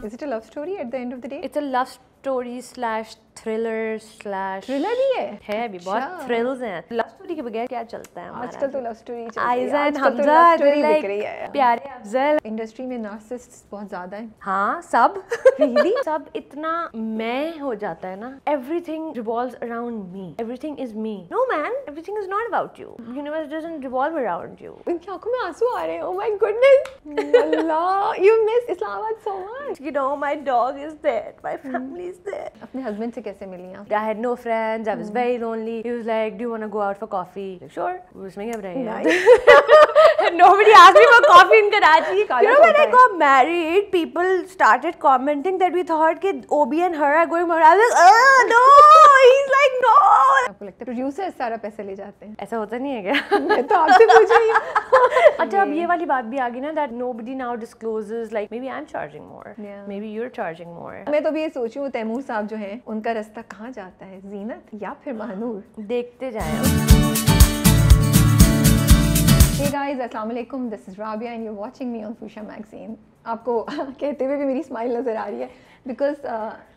Is it a love story at the end of the day? It's a love story slash thriller slash Thriller भी है अभी बहुत thrills हैं. Love story के बगैर क्या चलता है हमारा? आजकल तो लव स्टोरी चल रही है. आइज़न आजकल तो हमजा love story like बिक रही है. प्यारे अफजल. इंडस्ट्री में नार्सिसिस्ट बहुत ज्यादा हैं. हाँ सब Really? सब इतना मैं हो जाता है ना. Everything revolves around me. Everything is me. No man, everything is not about you. Universe doesn't revolve around you. उनकी आंखों में आंसू आ रहे हैं. Oh my goodness. Allah, you miss Islamabad so much. You know, my dog is dead. My family is dead. अपने husband से कैसे मिली आप? I had no friends. I was very lonely. He was like, "Do you want to go out for coffee?" Like, sure. उसमें क्या बताएं? Nobody asked me for coffee in Karachi. You know, when I got married, people started commenting that we thought that Obi and her are going married. I was like, "Oh no!" He's like, "No." आपको लगता है producer सारा पैसे ले जाते हैं? ऐसा होता नहीं है क्या? मैं तो आपसे पूछ रही हूँ. अच्छा, अब ये वाली बात भी आ गई ना that nobody now discloses like maybe I'm charging more. Yeah. Maybe you're charging more. मैं तो भी ये सोच रही हूँ तैमूर साहब जो हैं उनका रास्ता कहाँ जाता है? ज़ीनत या फिर महानूर? देखते जाएं. Hey guys, अस्सलाम वालेकुम. This is Rabia and you're watching me on Fusha Magazine. आपको कहते हुए भी मेरी स्माइल नज़र आ रही है because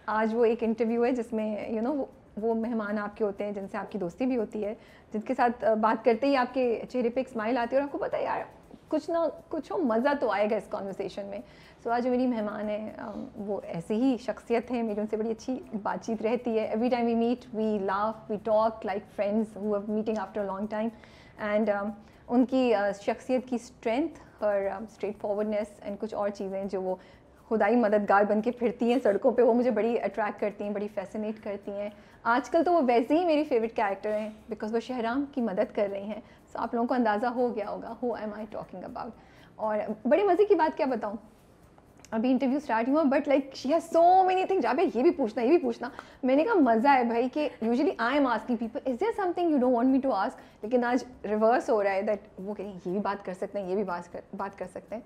आज वो एक इंटरव्यू है जिसमें you know वो मेहमान आपके होते हैं जिनसे आपकी दोस्ती भी होती है, जिनके साथ बात करते ही आपके चेहरे पे एक स्माइल आती है और आपको पता है यार कुछ ना कुछ हो मज़ा तो आएगा इस कॉन्वर्सेशन में. सो आज जो मेरी मेहमान है वो ऐसे ही शख्सियत है, मेरी उनसे बड़ी अच्छी बातचीट रहती है. Every time we meet we laugh we talk like friends who are meeting after a long time. And उनकी शख्सियत की स्ट्रेंथ और स्ट्रेट फॉरवर्डनेस एंड कुछ और चीज़ें जो वो खुदाई मददगार बन के फिरती हैं सड़कों पे, वो मुझे बड़ी अट्रैक्ट करती हैं, बड़ी फैसिनेट करती हैं. आजकल तो वो वैसे ही मेरी फेवरेट कैरेक्टर हैं बिकॉज वो शहराम की मदद कर रही हैं. सो आप लोगों को अंदाज़ा हो गया होगा who am I talking about. और बड़े मज़े की बात क्या बताऊँ, अभी इंटरव्यू स्टार्ट हुआ but like she has so many things. जाबे ये भी पूछना ये भी पूछना. मैंने कहा मज़ा है भाई कि usually I am asking people is there something you don't want me to ask, लेकिन आज रिवर्स हो रहा है दैट वो कहें ये भी बात कर सकते हैं ये भी बात कर सकते हैं.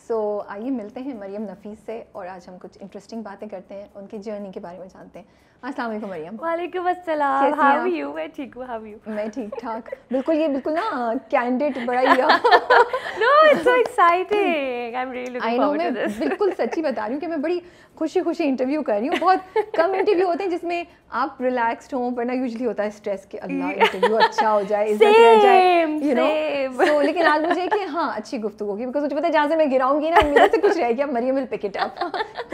सो आइए मिलते हैं मरियम नफीस से और आज हम कुछ इंटरेस्टिंग बातें करते हैं, उनकी जर्नी के बारे में जानते हैं. अस्सलाम वालेकुम मरियम. वालेकुम अस्सलाम. How are you? मैं ठीक हूँ. How are you? मैं ठीक ठाक. बिल्कुल ये बिल्कुल ना कैंडिडेट बड़ा ही no it's so exciting. I am really looking forward to this. बिल्कुल सच्ची बता रही हूँ कि मैं बड़ी खुशी खुशी इंटरव्यू कर रही हूँ. बहुत कम इंटरव्यू होते हैं जिसमें आप रिलैक्स्ड हो, वरना यूजुअली होता है स्ट्रेस कि अल्लाह इंटरव्यू अच्छा हो जाए, इज्जत रह जाए, यू नो. सो लेकिन आज मुझे कि हाँ अच्छी गुफ्तगू होगी बिकॉज मुझे पता है जहाँ से मैं गिराऊंगी ना मेरे से कुछ रह गया Maryam will pick it up.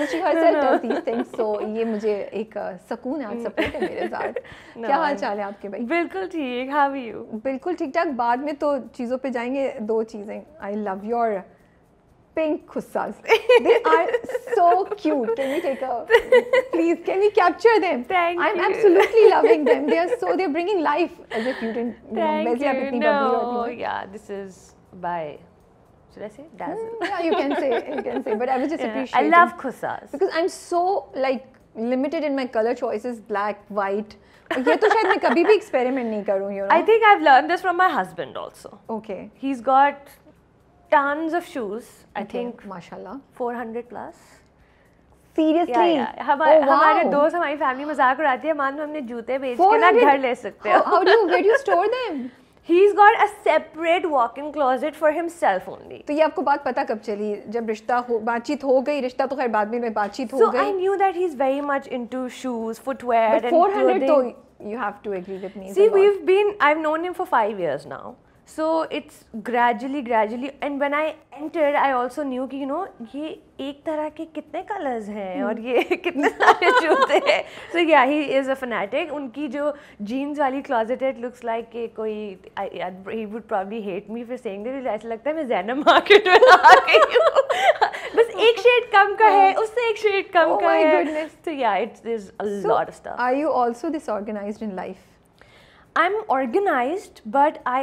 She herself does these things. So ये मुझे एक सुकून है, आज सपोर्ट है मेरे साथ. क्या हाल चाल है आपके भाई? बिल्कुल ठीक. How are you? बिल्कुल ठीक ठाक. बाद में तो चीज़ों पे जाएंगे. दो चीज़ें, I love your pink khussas. They are so cute. Can we take a please? Can we capture them? Thank I'm you. absolutely loving them. They're bringing life as if you didn't. Thank वैसे आप you. इतनी bubbly होती No, हो. yeah, this is by. Should I say dazzle? Yeah, you can say. But I was just appreciating. I love khussas because I'm so like limited in my color choices, black, white. ये तो शायद मैं कभी भी experiment नहीं करूँ, you know. I think I've learned this from my husband also. Okay. He's got tons of shoes. I think माशाल्लाह. 400 plus. Seriously? हमारे दोस्त हमारी फैमिली मजाक उड़ाती है, मान लो हमने जूते बेच के ना घर ले सकते हो. Where do you store them? He's got a separate walk-in closet for himself only. तो ये आपको बात पता कब चली? जब बातचीत हो गई, रिश्ता तो खैर बाद में बातचीत हो गई. So I knew that he's very much into shoes, footwear, but and 400 clothing. तो you have to agree with me. See, I've known him for 5 years now. So it's gradually and when I entered I also knew कि you know ये एक तरह के कितने colours हैं और ये कितने सारे जूते हैं. So yeah, he is a fanatic. उनकी जो jeans वाली closet है, it looks like कि कोई he would probably hate me for saying this. ऐसा लगता है मैं ज़ैनब मार्केट में आ गई हूँ. बस एक शेड कम का है, उससे एक शेड कम का है. Oh my goodness. So yeah, there's a lot of stuff. Are you also disorganized in life? I'm organized, but I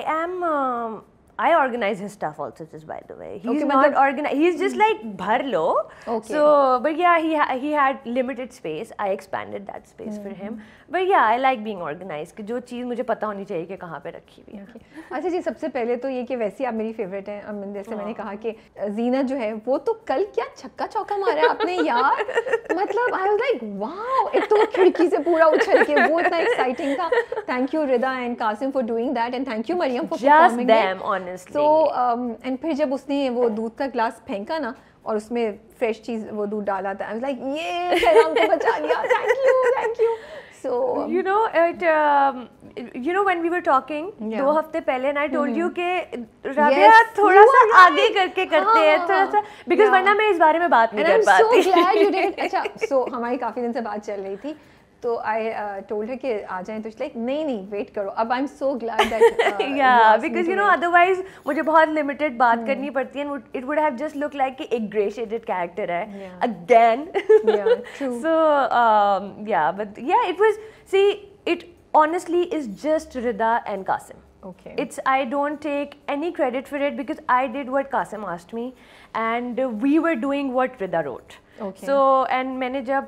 organize his stuff also, just by the way. He's not organized. He's just like bhar lo. Okay. So, but yeah, he had limited space. I expanded that space for him. But yeah, I like being organized. कि जो चीज़ मुझे पता होनी चाहिए कि कहाँ पे रखी हुई है. अच्छा जी, सबसे पहले तो ये कि वैसे आप मेरी फेवरेट हैं. जैसे मैंने कहा कि ज़ीनत जो है वो तो कल क्या छक्का चौका मारा है आपने यार. मतलब I was like wow. एक तो वो खिड़की से पूरा उछल के वो इतना एक्साइटिंग था. Thank you Rida and Qasim for doing that and thank you Mariam for performing. Just them, honestly. So and फिर जब उसने वो दूध का ग्लास फेंका ना, और उसमें फ्रेश चीज़ वो दूध डाला था. I was like ये फैराम को बचा लिया, thank you. So you know it you know when we were talking 2 हफ्ते पहले and I told you कि राबिया थोड़ा सा आगे करके करते हैं थोड़ा सा because वरना मैं इस बारे में बात नहीं कर पाती. I'm so glad you did. अच्छा, so हमारी काफ़ी दिन से बात चल रही थी, तो I told her कि आ जाएं, तो she's like नहीं वेट करो. अब I'm so glad that yeah because you know otherwise मुझे बहुत limited बात करनी पड़ती है and it would have just looked like कि ingratiated character है again. Yeah, true. So yeah, but yeah, it was, see, it honestly is just Rida and Qasim. Okay. I don't take any credit for it because I did what Qasim asked me and we were doing what Rida wrote. Okay. So and मैंने जब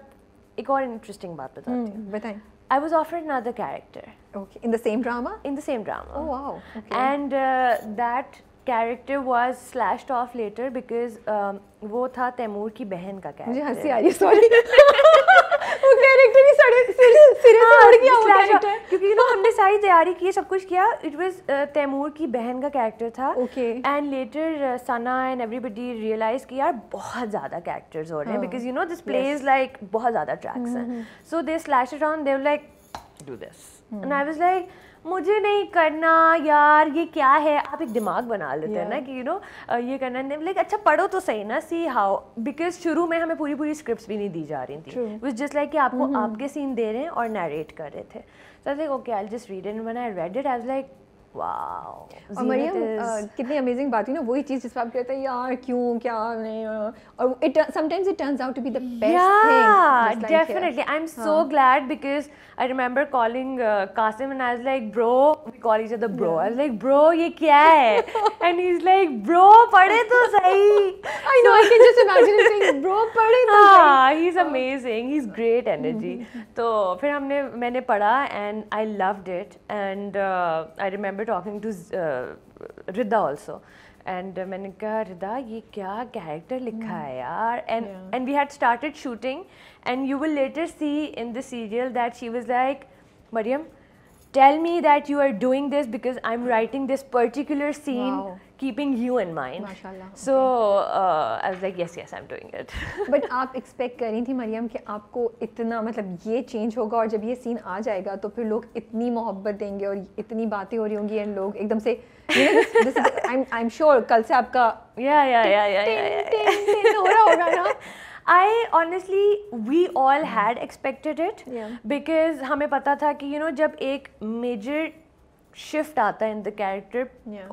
एक और interesting बात बताती हूँ. बताएं. I was offered another character. Okay. In the same drama? In the same drama. Oh wow. Okay. And that character was slashed off later because वो था तैमूर की बहन का character. मुझे हंसी आ रही है, sorry. वो कैरेक्टर ही सिरे से उड़ गया वो कैरेक्टर. क्योंकि you know हमने सारी तैयारी की, सब कुछ किया. It was तैमूर की बहन का character था. Okay. And later Sana and everybody realized कि यार बहुत ज़्यादा characters हो रहे हैं because you know this play is like बहुत ज़्यादा tracks हैं. So they slashed it on. They were like do this. And I was like मुझे नहीं करना यार, ये क्या है. आप एक दिमाग बना लेते हैं ना कि यू नो ये करना है. लाइक अच्छा पढ़ो तो सही ना, सी हाउ, बिकॉज शुरू में हमें पूरी स्क्रिप्ट्स भी नहीं दी जा रही थी. इट वाज जस्ट लाइक कि आपको आपके सीन दे रहे हैं और नरेट कर रहे थे. So I was like okay I will just read it. And when I read it I was like wow. और मरियम कितनी अमेजिंग बात हुई ना, वही चीज़ जिस पर आप कहते हैं यार क्यों क्या नहीं, और it sometimes it turns out to be the best thing. Definitely. I'm so glad because I remember calling Qasim and I was like bro, we call each other bro. I was like bro ये क्या है? And he's like bro पढ़े तो सही. I know, I can just imagine him saying bro पढ़े तो सही. He's amazing. He's great energy. तो फिर मैंने पढ़ा and I loved it and I remember talking to Rida also. And मैंने कहा रिदा ये क्या कैरेक्टर लिखा है यार. And we had started shooting and you will later see in the serial that she was like Mariam tell me that you are doing this because I'm writing this particular scene keeping you in mind. माशाल्लाह. So I was like yes I'm doing it. But आप expect कर रही थी मरियम कि आपको इतना मतलब ये चेंज होगा और जब ये सीन आ जाएगा तो फिर लोग इतनी मोहब्बत देंगे और इतनी बातें हो रही होंगी एंड लोग एकदम से I'm sure कल से आपका हो रहा होगा ना. I honestly we all had expected it because हमें पता था कि you know जब एक major shift आता है in the character,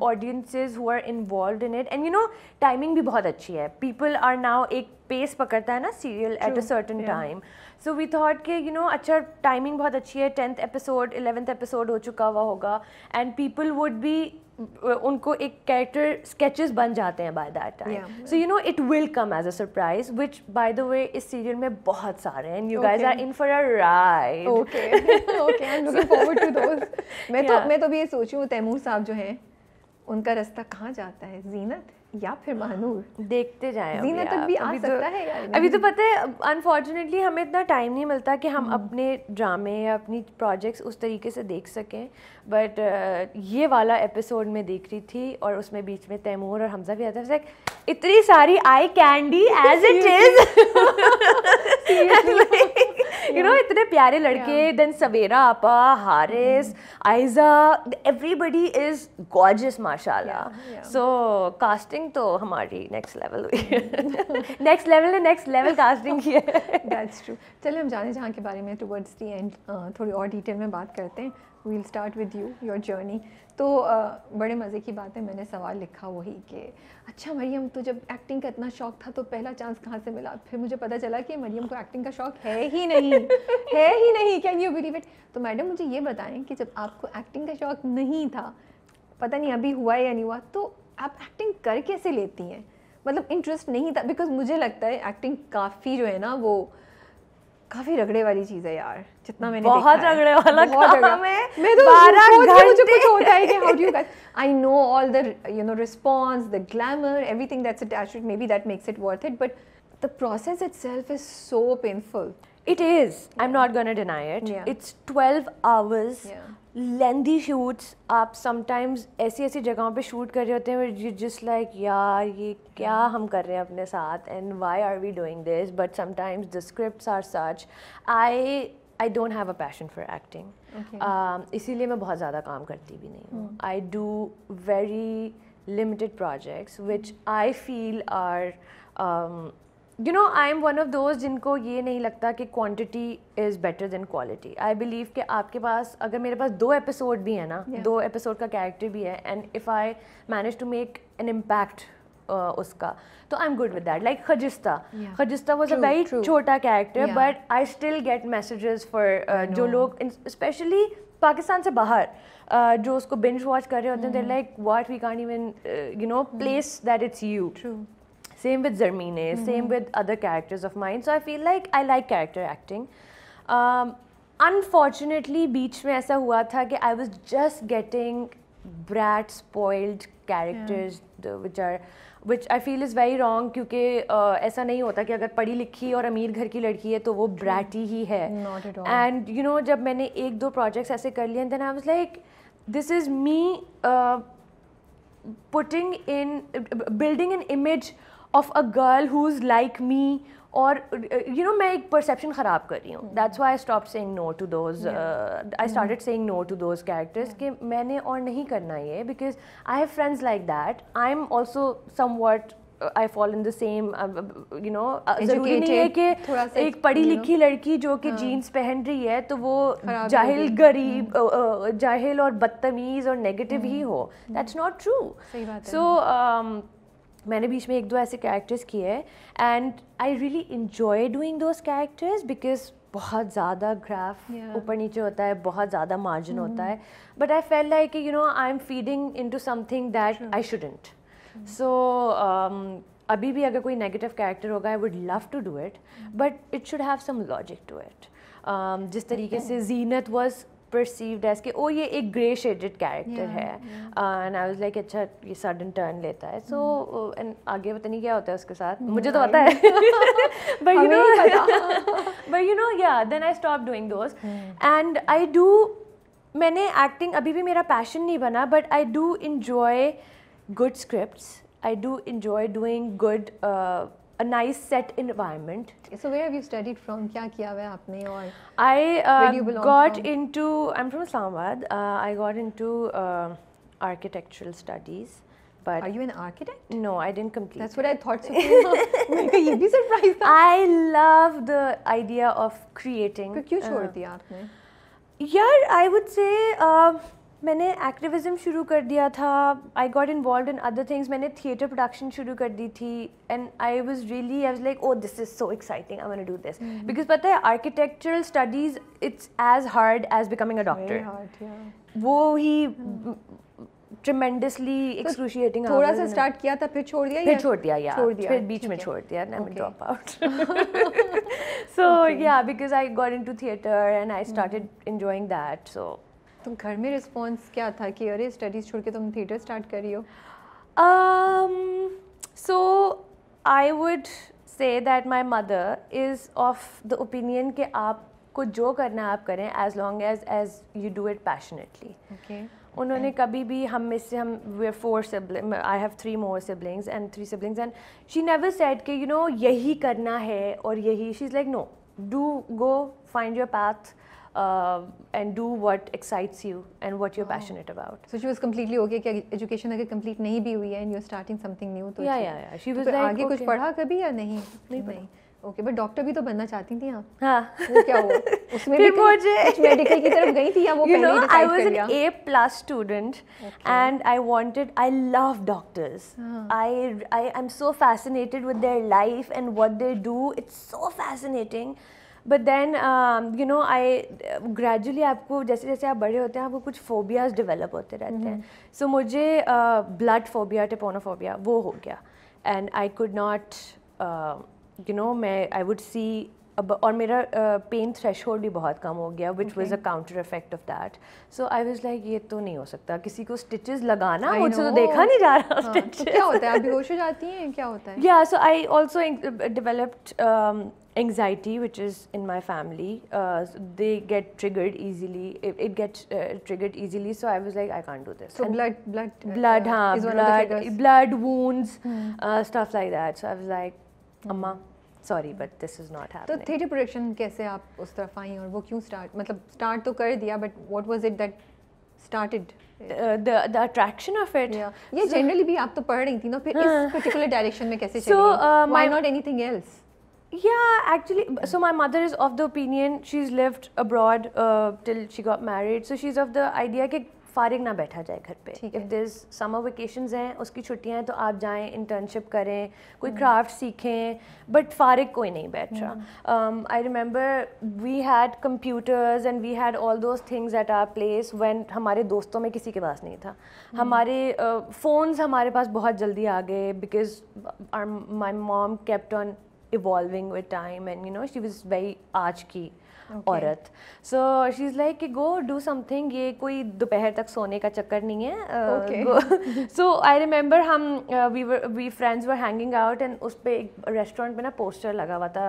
audiences who are involved in it and you know timing भी बहुत अच्छी है. People are now एक pace पकड़ता है ना serial at a certain time. So we thought कि you know अच्छा timing बहुत अच्छी है, 10th episode 11th episode हो चुका हुआ होगा and people would be उनको एक कैरेक्टर स्केचेस बन जाते हैं by that time. So you know it will come as a surprise which by the way इस सीरियल में बहुत सारे हैं. You guys are in for a ride. Okay I am looking forward to those. मैं तो भी ये सोचूं हूं तैमूर साहब जो हैं उनका रास्ता कहाँ जाता है, जीनत या फिर महानूर? देखते जाएं. जीनत तक भी आ सकता है यार. अभी तो पता है अनफॉर्चुनेटली हमें इतना टाइम नहीं मिलता कि हम अपने ड्रामे या अपनी प्रोजेक्ट्स उस तरीके से देख सकें. बट ये वाला एपिसोड में देख रही थी और उसमें बीच में तैमूर और हमजा भी आता है. लाइक इतनी सारी eye candy as it is. You know इतने प्यारे लड़के. देन सवेरा आपा, Haris, Ayeza, everybody is gorgeous माशाल्लाह. सो कास्टिंग तो हमारी नेक्स्ट लेवल हुई है. नेक्स्ट लेवल कास्टिंग की है. That's true. चलिए हम जाने जहाँ के बारे में टुवर्ड्स द एंड थोड़ी और डिटेल में बात करते हैं. We'll start with you your journey. तो बड़े मज़े की बात है, मैंने सवाल लिखा वही कि अच्छा मरियम तो जब एक्टिंग का इतना शौक था तो पहला चांस कहाँ से मिला? फिर मुझे पता चला कि मरियम को एक्टिंग का शौक है ही नहीं. Can you believe it? तो मैडम मुझे ये बताएं कि जब आपको एक्टिंग का शौक नहीं था, पता नहीं अभी हुआ है या नहीं हुआ, तो आप एक्टिंग कर कैसे लेती हैं? मतलब इंटरेस्ट नहीं था? बिकॉज मुझे लगता है एक्टिंग काफ़ी जो है ना वो काफ़ी रगड़े वाली चीज़ है यार. जितना मैंने बहुत रगड़े वाला काम है. मैं तो 12 घंटे मुझे कुछ होता है कि how do you guys, I know all the you know response, the glamour, everything that's attached to it, maybe that makes it worth it, but the process itself is so painful. It is. I'm not gonna deny it. It's 12 hours lengthy shoots, आप sometimes ऐसी ऐसी जगहों पे shoot कर रहे होते हैं you just like यार ये क्या हम कर रहे हैं अपने साथ, and why are we doing this, but sometimes the scripts are such I don't have a passion for acting, इसीलिए मैं बहुत ज़्यादा काम करती भी नहीं हूँ. I do very limited projects which I feel are you know, I am one of those जिनको ये नहीं लगता कि quantity is better than quality. I believe कि आपके पास अगर मेरे पास 2 एपिसोड भी है ना, 2 एपिसोड का कैरेक्टर भी है, and if I manage to make an impact उसका, तो I'm good with that. Like Khajista was a very छोटा character, but I still get messages for जो लोग especially पाकिस्तान से बाहर जो उसको binge watch कर रहे होते हैं, they're like what, we can't even you know place that it's you. True. Same with Zarmine, same with other characters of mine. So I feel like I like character acting. Unfortunately बीच में ऐसा हुआ था कि I was just getting brat spoiled characters which I feel is very wrong, क्योंकि ऐसा नहीं होता कि अगर पढ़ी लिखी और अमीर घर की लड़की है तो वो bratty ही है. Not at all. And you know जब मैंने 1-2 projects ऐसे कर लिए, then I was like this is me building an image of a girl who's like me, और you know मैं एक perception ख़राब कर रही हूँ. That's why I stopped saying no to those. I started saying no to those characters कि मैंने और नहीं करना ये, because I have friends like that. I'm also somewhat I fall in the same you know ज़रूरी नहीं है कि एक पढ़ी लिखी लड़की जो कि जीन्स पहन रही है तो वो जाहिल गरीब जाहिल और बदतमीज़ और नेगेटिव ही हो. That's not true. So मैंने बीच में 1-2 ऐसे कैरेक्टर्स किए and I really enjoy doing those characters, because बहुत ज़्यादा ग्राफ ऊपर नीचे होता है, बहुत ज़्यादा मार्जिन होता है, but I feel like you know I am feeding into something that I shouldn't. So अभी भी अगर कोई नेगेटिव कैरेक्टर होगा I would love to do it, but it should have some logic to it. जिस तरीके से जीनत was perceived as कि ओ ये एक ग्रे शेडेड कैरेक्टर है, एंड आई वाज लाइक अच्छा ये सडन टर्न लेता है, सो एंड आगे पता नहीं क्या होता है उसके साथ, मुझे तो पता है but you know yeah, then I stopped doing those. And I do, मैंने एक्टिंग अभी भी मेरा पैशन नहीं बना, but I do enjoy good scripts, I do enjoy doing good a nice set environment. So where have you studied from? क्या किया हुआ है आपने? और I got into, I'm from Islamabad. I got into architectural studies. But are you an architect? No, I didn't complete. That's what I thought. मेरे को ये भी surprise था. I love the idea of creating. फिर क्यों छोड़ दिया आपने? यार I would say मैंने एक्टिविज़म शुरू कर दिया था. I got involved in other things. मैंने थिएटर प्रोडक्शन शुरू कर दी थी, and I was like oh this is so exciting, I want to do this. Because पता है architectural studies it's as hard as becoming a doctor. वो ही tremendously excruciating. थोड़ा सा स्टार्ट किया था, फिर छोड़ दिया. फिर बीच में छोड़ दिया, and I dropped out. So yeah, because I got into theatre and I started enjoying that. So तुम घर में रिस्पॉन्स क्या था कि अरे स्टडीज छोड़ के तुम थिएटर स्टार्ट कर रही हो? So I would say that my mother is of the opinion कि आपको जो करना है आप करें, as long as you do it passionately. Okay. उन्होंने कभी भी हम में से we're 4 siblings, I have 3 more siblings and 3 siblings, and she never said कि you know यही करना है और यही. She's like no, go find your path. And do what excites you and what you're passionate about. So she was completely okay कि education अगर complete नहीं भी हुई है and you're starting something new, तो yeah. She was like आगे कुछ पढ़ा कभी या नहीं? ओके, बट डॉक्टर भी तो बनना चाहती थी आप. हाँ. वो क्या हुआ? उसमें भी कुछ मेडिकल की तरफ गई थी या वो पहले ही डिसाइड कर लिया? I was an A+ student, and I love doctors. I am so fascinated with their life and what they do. It's so fascinating. But then you know I gradually आपको जैसे जैसे आप बड़े होते हैं आपको कुछ फोबियाज डेवलप होते रहते हैं. सो मुझे ब्लड फोबिया, टेपोनोफोबिया वो हो गया, and I could not you know मैं I would see अब और मेरा पेन थ्रेशोल्ड भी बहुत कम हो गया which was a counter effect of that. So I was like ये तो नहीं हो सकता, किसी को स्टिचेस लगाना मुझसे तो देखा नहीं जा रहा. तो क्या होता है, आप बेहोश हो जाती हैं, क्या होता है? Yeah, so I also developed anxiety, which is in my family. They get triggered easily. It gets triggered easily. So I was like, I can't do this. So And blood, blood, is one of the triggers. blood wounds, stuff like that. So I was like, Amma, sorry, but this is not तो happening. Theatre production कैसे आप उस तरफ आई और वो क्यों start तो कर दिया, but what was it that started? The attraction of it. ये जनरली भी आप तो पढ़ रही थी ना, फिर इस पर्टिकुलर डायरेक्शन में कैसे चली? Why not anything else? Yeah, actually, so my mother is of the opinion, she's lived abroad till she got married, so she's of the idea कि फारिग ना बैठा जाए घर पे. If there's summer vacations हैं, उसकी छुट्टियां हैं तो आप जाएं, internship करें, कोई craft सीखें, but फारिग कोई नहीं बैठ रहा. I remember we had computers and we had all those things at our place when हमारे दोस्तों में किसी के पास नहीं था. हमारे phones हमारे पास बहुत जल्दी आ गए because my mom kept on evolving with time and you know she was very आज की औरत. So she's like कि go do something, ये कोई दोपहर तक सोने का चक्कर नहीं है. So I remember हम we friends were hanging out and उस पे एक रेस्टोरेंट पे ना पोस्टर लगा हुआ था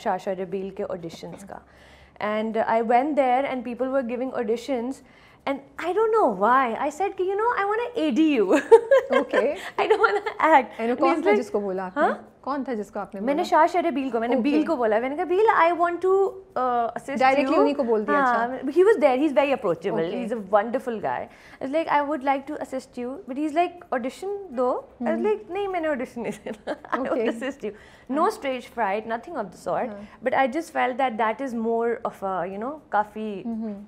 शाशा रबील के auditions का, and I went there and people were giving auditions. And I don't know why. I said, you know, I want to AD you. Okay. I don't want to act. And कौन था जिसको बोला आपने? कौन था जिसको आपने बोला? मैंने शाशा रबील को, मैंने बील को बोला. मैंने कहा बील, I want to assist you. Directly उन्हीं को बोल दिया. अच्छा. He was there. He's very approachable. Okay. He's a wonderful guy. I was like, I would like to assist you, but he's like, audition though. I was like, नहीं मैंने audition नहीं देना. I would assist you. No stage fright, nothing of the sort. But I just felt that is more of a, you know, काफी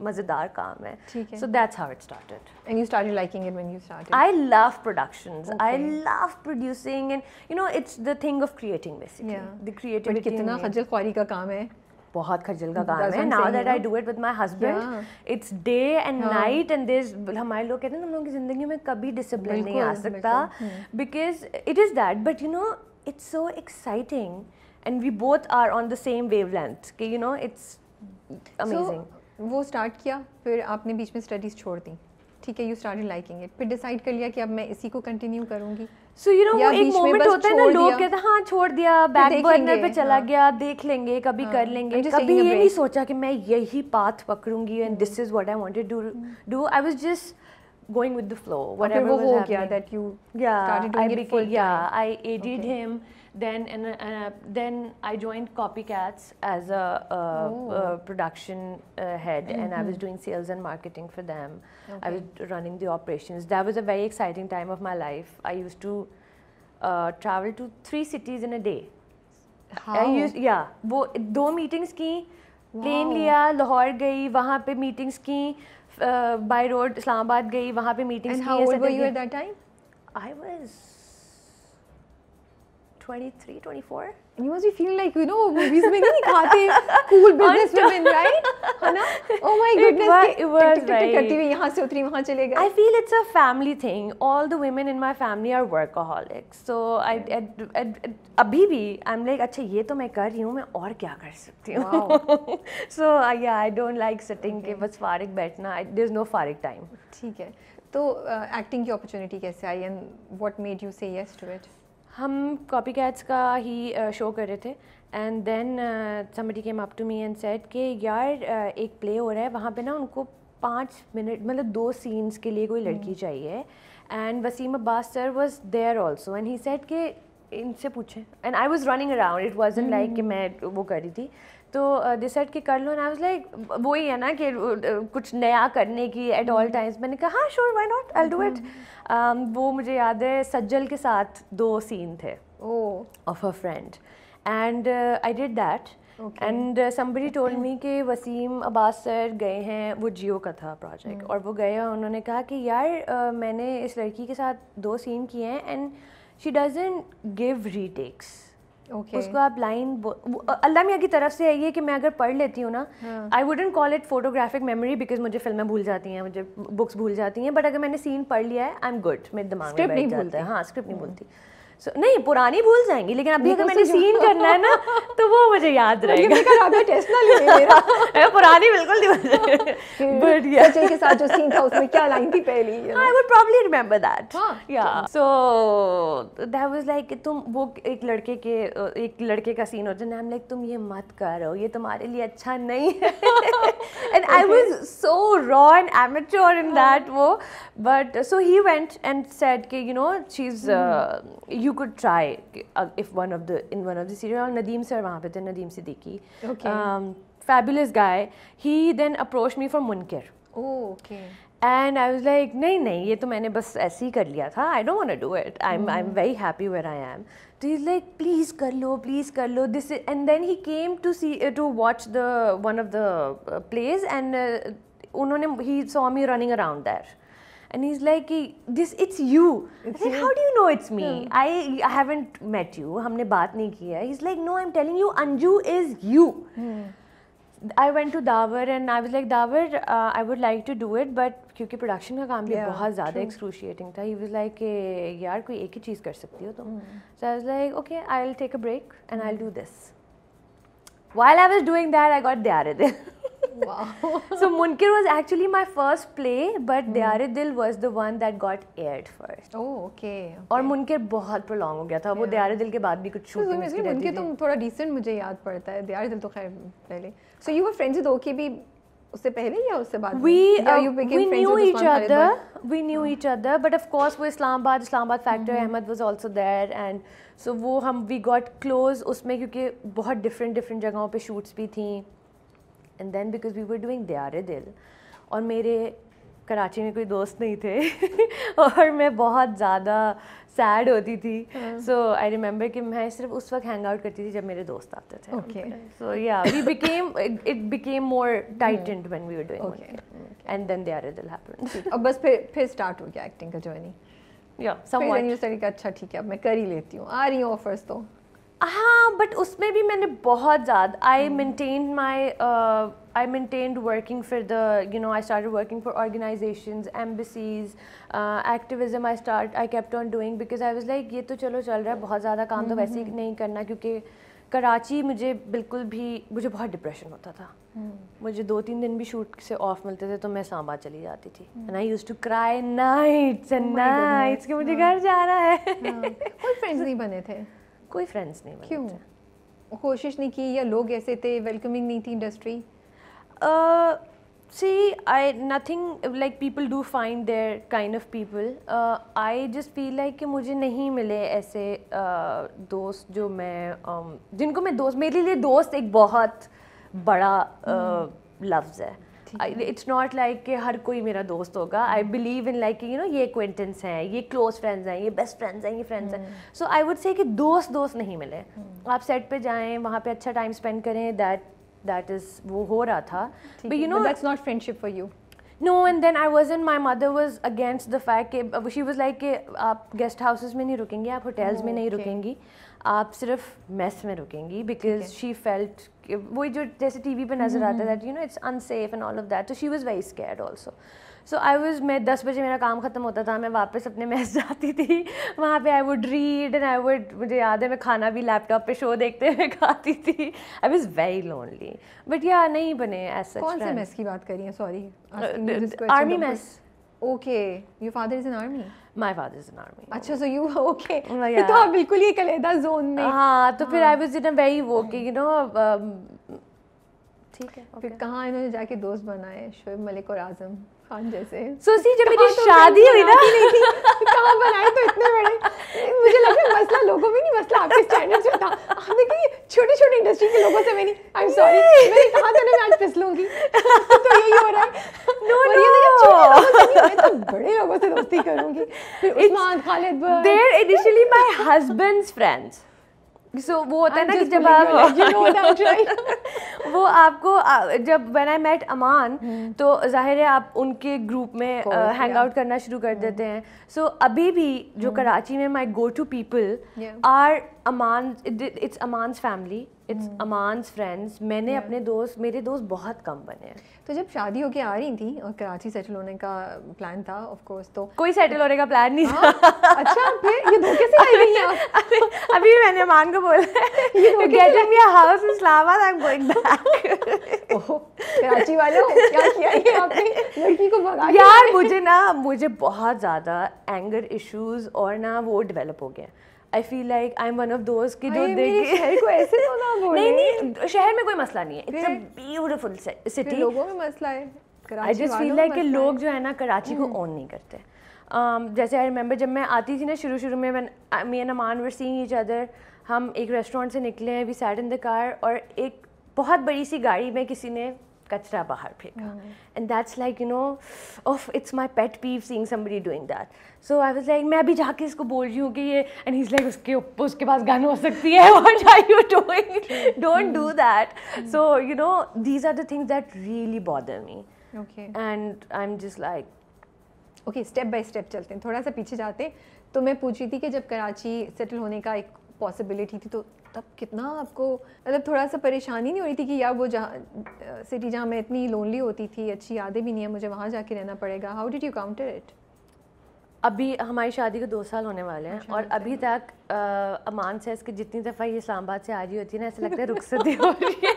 मजेदार काम है. ठीक है. So that's how it started. And you started liking it when you started? I love productions. Okay. I love producing, and you know, it's the thing of creating basically. Yeah. The creativity. But कितना खज्जल ख्वारी का काम है. बहुत खज्जल का काम है. Now that I do it with my husband, it's day and night, and there's हमारे लोग कहते हैं हम लोगों की जिंदगी में कभी discipline नहीं आ सकता, because it is that. But you know, it's so exciting, and we both are on the same wavelength. कि you know, it's amazing. So वो start किया, फिर आपने बीच में studies छोड़ दी. ठीक है, you started liking it. फिर decide कर लिया कि अब मैं इसी को continue करूँगी. So you know वो एक moment होता है ना, लोग कहते हैं हाँ छोड़ दिया, back burner पे चला गया, देख लेंगे, कभी कर लेंगे. कभी ये नहीं सोचा कि मैं यही path पकड़ूंगी and this is what I wanted to do. I was just going with the flow, whatever was happening. That you started doing it full time. Yeah, I aided him. Then I joined Copycats as a production head, and I was doing sales and marketing for them. I was running the operations. That was a very exciting time of my life. I used to travel to 3 cities in a day. How? वो 2 meetings की, plane लिया, लाहौर गई, वहाँ पे meetings की, by road Islamabad गई, वहाँ पे meetings की. And how old were you at that time? I was 23, 24. And you must be feeling like, you know, movies में नहीं दिखाते cool business women, right? है ना? Oh my goodness. It was करती हुई यहाँ से उतरी वहाँ चले गए. I feel it's a family thing. All the women in my family are workaholics. So अभी भी I'm like, अच्छा ये तो मैं कर रही हूँ, मैं और क्या कर सकती हूँ? So yeah, I don't like sitting के बस फारिग बैठना. There's no फारिग time. ठीक है. तो acting की opportunity कैसे आई and what made you say yes to it? हम Copycats का ही शो कर रहे थे, and then somebody came up to me and said कि यार एक प्ले हो रहा है वहाँ पे ना, उनको 5 मिनट मतलब 2 सीन्स के लिए कोई लड़की चाहिए. And Waseem Abbas sir was there also, and he said कि इनसे पूछें. And I was running around, it wasn't like कि मैं वो कर रही थी. तो दे सेड कि कर लो. एंड आई वाज लाइक वही है ना कि कुछ नया करने की एट ऑल टाइम्स. मैंने कहा हाँ sure, why not, I will do it. वो मुझे याद है सज्जल के साथ 2 सीन थे of a friend, and I did that. And somebody told me कि वसीम अब्बास सर गए हैं, वो जियो का था प्रोजेक्ट, और वो गए और उन्होंने कहा कि यार मैंने इस लड़की के साथ 2 सीन किए हैं and she doesn't give retakes. उसको आप लाइन अल्लाह मियाँ की तरफ से है ये कि मैं अगर पढ़ लेती हूँ ना, I wouldn't call it photographic memory because मुझे फिल्में भूल जाती हैं, मुझे बुक्स भूल जाती हैं, बट अगर मैंने सीन पढ़ लिया है आई एम गुड, मेरे दिमाग में बैठ जाता है. हाँ, स्क्रिप्ट नहीं भूलती. नहीं पुरानी भूल जाएंगी, लेकिन अभी अगर मैंने सीन करना है ना तो वो मुझे याद रहेगा। टेस्ट ना ले मेरा पुरानी बिल्कुल नहीं भूल जाएगी। बट या सचिन के साथ जो सीन था उसमें क्या लाइन थी पहली, I would probably remember that. Yeah. So that was like तुम वो एक लड़के का सीन होता है, I'm like तुम ये मत करो, ये तुम्हारे लिए अच्छा नहीं है। And I was so raw and amateur in that वो, but so he went and said कि you know she's you could try if in one of the serial, Nadeem sir वहाँ पे थे, Nadeem Siddiqui, fabulous guy, he then approached me for Munkar. Oh, okay. And I was like नहीं ये तो मैंने बस ऐसे ही कर लिया था, I don't want to do it, I'm very happy where I am. So he's like please कर लो this is, and then he came to watch one of the plays, and he saw me running around there. And he's like, it's you. I said, how do you know it's me? I haven't met you. हमने बात नहीं की है. He's like, no, I'm telling you, Anju is you. I went to Davar and I was like, Davar, I would like to do it, but क्योंकि production का काम भी बहुत ज़्यादा excruciating था. He was like, यार कोई एक ही चीज़ कर सकती हो तुम. So I was like, okay, I'll take a break and I'll do this. While I was doing that, I got Dyaare Dil. Wow. So Munkar was actually my first play, but Dyaare Dil was the one that got aired first. Oh, okay. और मुनकर बहुत prolong हो गया था, वो दयारे दिल के बाद भी कुछ शूटिंग इसकी रहती थी। मुनकर तुम थोड़ा decent मुझे याद पड़ता है, दयारे दिल तो खैर पहले. So you were friends with okay भी उससे पहले या उससे बाद? We knew each other, but of course वो Islamabad factor, Ahmed was also there, and so वो we got close उसमें क्योंकि बहुत different जगहों पे shoots भी थी. And then because we were doing Diyar-e दिल और मेरे कराची में कोई दोस्त नहीं थे और मैं बहुत ज़्यादा सैड होती थी, so I remember कि मैं सिर्फ उस वक्त hang out करती थी जब मेरे दोस्त आते थे. Okay. So yeah, it became more tightened when we were doing it. And then Diyar-e दिल happened. अब बस फिर start हो गया acting का journey. Yeah, somewhat. फिर then you का अच्छा ठीक है अब मैं कर ही लेती हूँ, आ रही हूँ offers तो. हाँ, but उसमें भी मैंने बहुत ज़्यादा I maintained working for I started working for organizations, embassies, activism I kept on doing because I was like ये तो चलो चल रहा है, बहुत ज़्यादा काम तो वैसे ही नहीं करना क्योंकि कराची मुझे बहुत डिप्रेशन होता था. मुझे 2-3 दिन भी शूट से ऑफ मिलते थे तो मैं इस्लामाबाद चली जाती थी. And I used to cry nights and nights कि मुझे घर जाना है. कोई फ्रेंड्स नहीं बने थे? कोई फ्रेंड्स नहीं बने. क्यों? कोशिश नहीं की या लोग ऐसे थे, वेलकमिंग नहीं थी industry? See, nothing like people do find their kind of people. I just feel like कि मुझे नहीं मिले ऐसे दोस्त जो मैं जिनको मैं दोस्त, मेरे लिए दोस्त एक बहुत बड़ा लफ्ज़ है. It's not like कि हर कोई मेरा दोस्त होगा. I believe in like ये acquaintance हैं, ये close friends हैं, ये best friends हैं, ये friends हैं. So I would say कि दोस्त नहीं मिले. आप सेट पे जाएं, वहाँ पे अच्छा टाइम स्पेंड करें, that is वो हो रहा था. But that's not friendship for you. No, and then my mother was against the fact कि she was like कि आप guest houses में नहीं रुकेंगी, आप hotels में नहीं रुकेंगी, आप सिर्फ mess में रुकेंगी because she felt वो जो जैसे TV पे नज़र आता है that it's unsafe and all of that, so she was very scared also. So मैं 10 बजे मेरा काम ख़त्म होता था, मैं वापस अपने मेस जाती थी, वहाँ पे I would read and मुझे याद है मैं खाना भी लैपटॉप पे शो देखते हुए खाती थी. I was very lonely. But yeah, नहीं बने as such. कौन से मेस की बात कर रही हैं? Sorry. Army mess. Okay, your father is in army. My father is in army. अच्छा, so you okay? तो आप बिल्कुल ही कलेदा जोन में. हाँ, तो फिर I was in a very ठीक है. फिर कहाँ इन्होंने जाके दोस्त बनाए शोएब मलिक और आजम खान जैसे. सोची जब मेरी शादी हुई ना कहाँ बनाए तो इतने बड़े. मुझे लगा मसला लोगों में नहीं, मसला आपके स्टैंडर्ड्स में था. आपने कही छोटे इंडस्ट्री के लोगों से मैंने आई एम सॉरी मैंने कहा था ना मैं आज फिसलूंगी तो यही हो रहा है. मैं तो बड़े लोगों से दोस्ती करूंगी. फिर Usman Khalid they're initially my husband's friends. So वो होता है ना कि जब आप वो आपको जब when I met अमान तो जाहिर है आप उनके ग्रुप में हैंग आउट करना शुरू कर देते हैं. So अभी भी जो कराची में my go to people are Aman, it's Aman's family, it's Aman's friends. मैंने अपने दोस्त, मेरे दोस्त बहुत कम बने हैं. तो जब शादी होके आ रही थी और कराची सेटल होने का प्लान था ऑफ कोर्स, तो कोई सेटल होने का प्लान नहीं था. अच्छा, फिर ये धोखे से आई रही हैं आप? अभी मैंने अमान को बोला है getting me a house in Islamabad, I am going back. Oh, Karachi वालों क्या किया ये आपने, लड़की को भगा के? यार मुझे बहुत ज़्यादा एंगर इश्यूज और ना वो डेवलप हो गए. आई feel like I am one of दोस्त की जो देख शहर को ऐसे तो ना बोले. नहीं, शहर में कोई मसला नहीं है. It's a beautiful city. लोगों में मसला है. आई जस्ट फील लाइक कि लोग जो है ना कराची को ओन नहीं करते. जैसे आई रिमेंबर जब मैं आती थी ना शुरू में, me and Aman were seeing each other. हम एक रेस्टोरेंट से निकले हैं, we sat in the car, और एक बहुत बड़ी सी गाड़ी में किसी ने कचरा बाहर फेंका. And that's like you know of it's my pet peeve seeing somebody doing that. So I was like, मैं अभी जाके इसको बोल रही हूँ कि ये, एंड ही इज लाइक उसके पास गन हो सकती है, what are you doing, don't do that. So you know these are the things that really bother me. Okay, and I am just like, okay, step by step चलते हैं, थोड़ा सा पीछे जाते हैं. तो मैं पूछ रही थी कि जब कराची सेटल होने का एक पॉसिबिलिटी थी, तो तब कितना आपको मतलब थोड़ा सा परेशानी नहीं हो रही थी कि यार वो जहाँ सिटी जहाँ मैं इतनी लोनली होती थी, अच्छी यादें भी नहीं है, मुझे वहाँ जाके रहना पड़ेगा. How did you counter it? अभी हमारी शादी को 2 साल होने वाले हैं. अच्छा, और अभी तक अमान से इसकी जितनी दफ़ा ये इस्लामाबाद से आ रही होती है ना, ऐसा लगता है रुखसती हो रही है,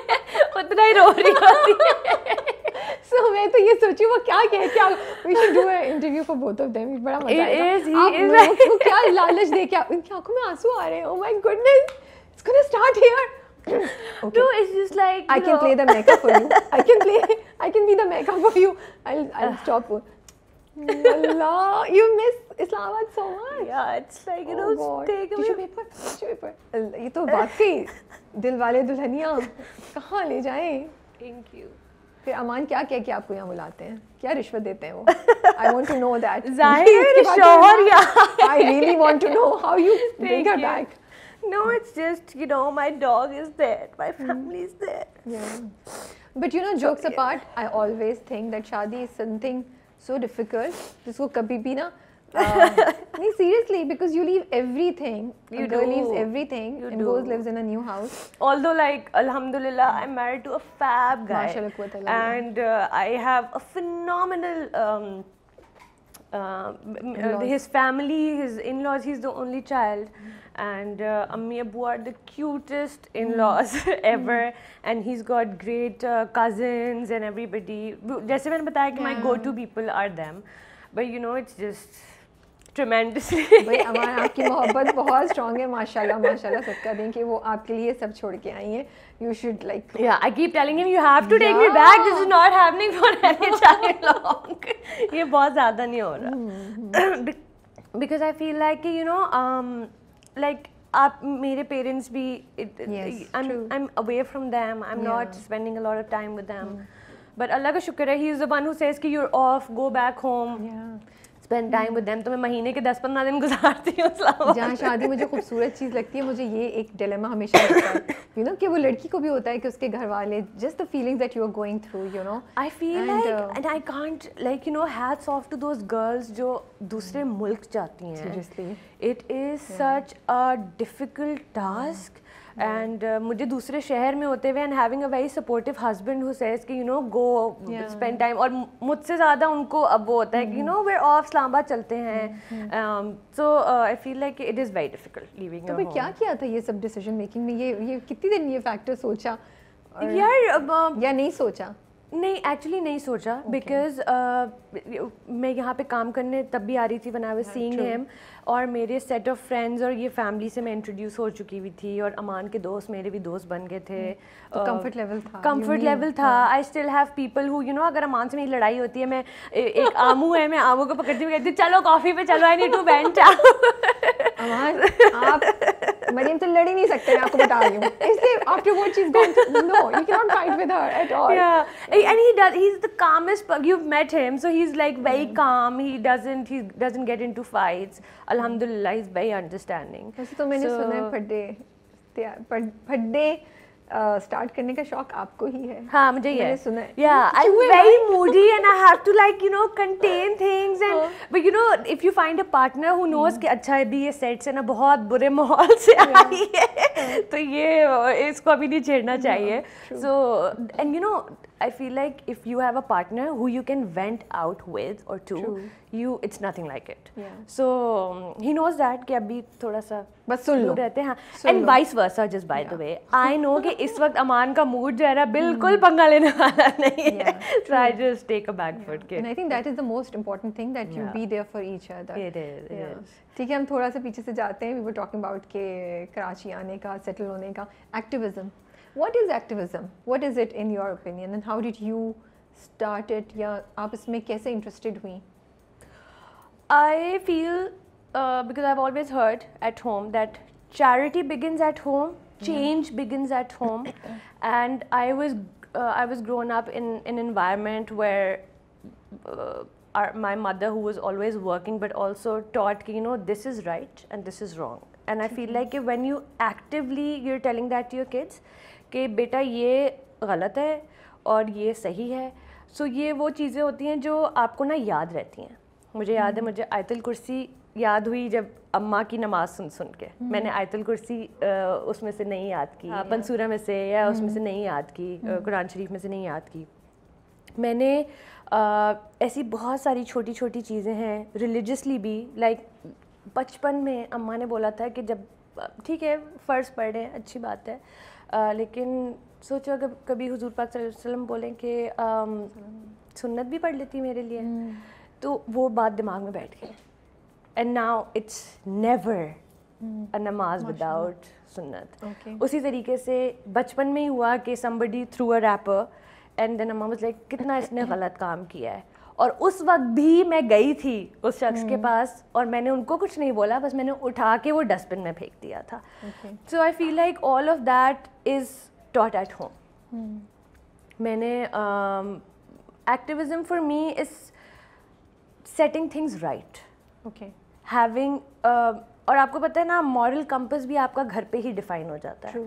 उतना ही रो रही होती है. So मैं तो ये सोची वो क्या कहे, क्या we should do an interview for both of them. बड़ा मजा आएगा. आप लोगों को क्या लालच दे के इनकी आंखों में आंसू आ रहे हैं. Oh my goodness, it's gonna start here. Okay. No, it's just like I can play the makeup for you. I can be the makeup for you. I'll stop. Allah, you miss Islamabad so much. Yeah, it's like you know, take tissue paper. ये तो वाकई दिल वाले दुल्हनिया कहाँ ले जाएं. Thank you. फिर अमान क्या कह के आपको यहाँ बुलाते हैं, क्या रिश्वत देते हैं वो? I want to know that. ज़ाहिर शौहर या I really want to know how you bring her back. No, it's just you know my dog is there, my family is there. Yeah. But you know, jokes apart, I always think that शादी is something so difficult जिसको कभी भी ना नहीं, seriously, because you leave everything. A girl leaves everything and goes lives in a new house. Although, like, alhamdulillah, I'm married to a fab guy, and I have a phenomenal. His family, his in-laws. He's the only child, and Ammi Abu are the cutest in-laws ever. And he's got great cousins and everybody. जैसे मैंने बताया कि my go-to people are them, but you know it's just. Tremendously. भाई अमान आपकी मोहब्बत बहुत strong है, माशाल्लाह माशाल्लाह. सबका दें कि वो आपके लिए सब छोड़ के आई हैं. You should like. Yeah, I keep telling him you have to take me back. This is not happening for any time long. ये बहुत ज़्यादा नहीं हो रहा. Because I feel like you know, like आप मेरे parents भी. I'm away from them. I'm not spending a lot of time with them. But Allah का शुक्र है, he is the one who says कि you're off, go back home. Yeah. Spend time with them. तो मैं महीने के 10-15 दिन गुजारती हूँ. जहाँ शादी मुझे खूबसूरत चीज़ लगती है, मुझे ये एक डिलेमा हमेशा लगता है, you know, कि वो लड़की को भी होता है कि उसके घर वाले just the feelings that you are going through, you know. I feel like and I can't like you know hats off to those girls जो दूसरे मुल्क जाती हैं. Seriously. It is such a difficult task. And मुझे दूसरे शहर में होते हुए and having a very supportive husband who says कि you know go spend time, और मुझसे ज़्यादा उनको अब वो होता है कि you know we're off, Islamabad चलते हैं. So I feel like it is very difficult leaving your home. तो क्या किया था ये सब decision making में, ये कितनी देर ये factor सोचा यार या नहीं सोचा? नहीं, एक्चुअली नहीं सोचा. बिकॉज मैं यहाँ पे काम करने तब भी आ रही थी when I was seeing him, और मेरे सेट ऑफ फ्रेंड्स और ये फैमिली से मैं इंट्रोड्यूस हो चुकी हुई थी, और अमान के दोस्त मेरे भी दोस्त बन गए थे. कंफर्ट लेवल था. कंफर्ट लेवल था. I still have people who you know, अगर अमान से मेरी लड़ाई होती है, मैं एक आमू है, मैं आमू को पकड़ती हुई कहती हूँ चलो कॉफी पे चलो, आई नीड टू वेंट. अमान आप मरियम से लड़ ही नहीं सकते, मैं आपको बता रही हूँ. इसलिए after what she is gone, no you can not fight with her at all. Yeah, and he's the calmest. You've met him, so he's like very calm. He doesn't get into fights. Alhamdulillah, he's very understanding. वैसे तो मैंने सुना है फड्डे start करने का शौक आपको ही है। हाँ मुझे ये मैंने सुना है। yeah I'm very moody and I have to like you know contain things and but you know if you find a partner who knows कि अच्छा अभी ये सेट से ना बहुत बुरे माहौल से आई है तो ये इसको अभी नहीं छेड़ना चाहिए। So and you know I feel like if you have a partner who you can vent out with or to you it's nothing like it। So he knows that कि अभी थोड़ा सा बस सुन लो रहते हैं and vice versa just by the way I know कि इस वक्त अमान का मूड जो है ना बिल्कुल पंगा लेने वाला नहीं है। So I just take a back foot and I think that is the most important thing that you be there for each other। It is। ठीक है हम थोड़ा सा पीछे से जाते हैं। We were talking about के कराची आने का सेटल होने का activism। What is activism? What is it in your opinion and how did you start it या आप इसमें कैसे interested हुई? I feel because I've always heard at home that charity begins at home, change begins at home, and I was grown up in an environment where my mother, who was always working, but also taught you know this is right and this is wrong, and I feel like when you actively you're telling that to your kids कि बेटा ये गलत है और ये सही है, so ये वो चीज़ें होती हैं जो आपको ना याद रहती हैं। मुझे याद है मुझे आयतुल कुर्सी याद हुई जब अम्मा की नमाज सुन के मैंने आयतुल कुर्सी उसमें से नहीं याद की, पंसूरा में से या उसमें से नहीं याद की, कुरान शरीफ में से नहीं याद की। मैंने ऐसी बहुत सारी छोटी छोटी चीज़ें हैं रिलीजियसली भी लाइक बचपन में अम्मा ने बोला था कि जब ठीक है फ़र्ज़ पढ़ें अच्छी बात है लेकिन सोचो अगर कभी हुजूर पाक सल्लल्लाहु अलैहि वसल्लम बोलें कि सुन्नत भी पढ़ लेती मेरे लिए तो वो बात दिमाग में बैठ गई। And now it's never a नमाज विदाउट सुन्नत। उसी तरीके से बचपन में ही हुआ कि somebody threw a rapper and then अम्मा was like कितना इसने गलत काम किया है और उस वक्त भी मैं गई थी उस शख्स के पास और मैंने उनको कुछ नहीं बोला, बस मैंने उठा के वो डस्टबिन में फेंक दिया था। So I feel like all of that is taught at home. मैंने activism for me is setting things right, having और आपको पता है ना मॉरल कंपस भी आपका घर पे ही डिफाइन हो जाता है।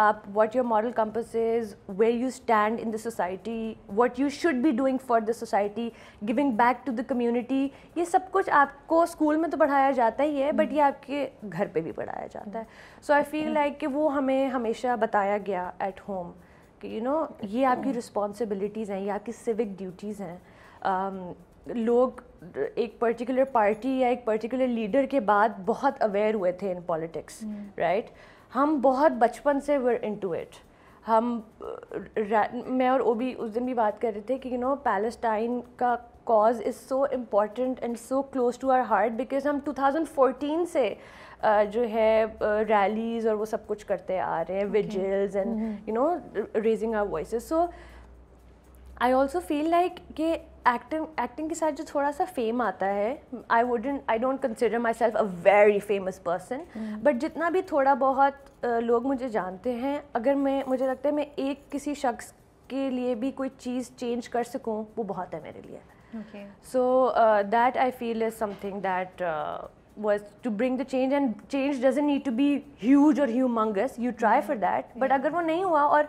आप what your moral compass is, where you stand in the society, what you should be doing for the society, giving back to the community, ये सब कुछ आपको स्कूल में तो पढ़ाया जाता ही है बट ये आपके घर पे भी पढ़ाया जाता है। सो आई फील लाइक कि वो हमें हमेशा बताया गया एट होम कि यू नो ये आपकी रिस्पॉन्सिबिलिटीज़ हैं, ये आपकी सिविक ड्यूटीज़ हैं। लोग एक पर्टिकुलर पार्टी या एक पर्टिकुलर लीडर के बाद बहुत अवेयर हुए थे इन पॉलिटिक्स, राइट? हम बहुत बचपन से वर इनटू इट। मैं और ओबी उस दिन भी बात कर रहे थे कि यू नो पैलेस्टाइन का cause is so important and so close to our heart because हम 2014 से जो है रैलीज़ और वो सब कुछ करते आ रहे हैं, vigils and you know raising our voices. So I also feel like कि एक्टिंग के साथ जो थोड़ा सा फेम आता है, I don't consider myself a very famous person, but जितना भी थोड़ा बहुत लोग मुझे जानते हैं, अगर मुझे लगता है मैं एक किसी शख्स के लिए भी कोई चीज़ चेंज कर सकूं वो बहुत है मेरे लिए। So that I feel is something that was to bring the change, and change doesn't need to be huge or humongous, you try for that, but अगर वो नहीं हुआ और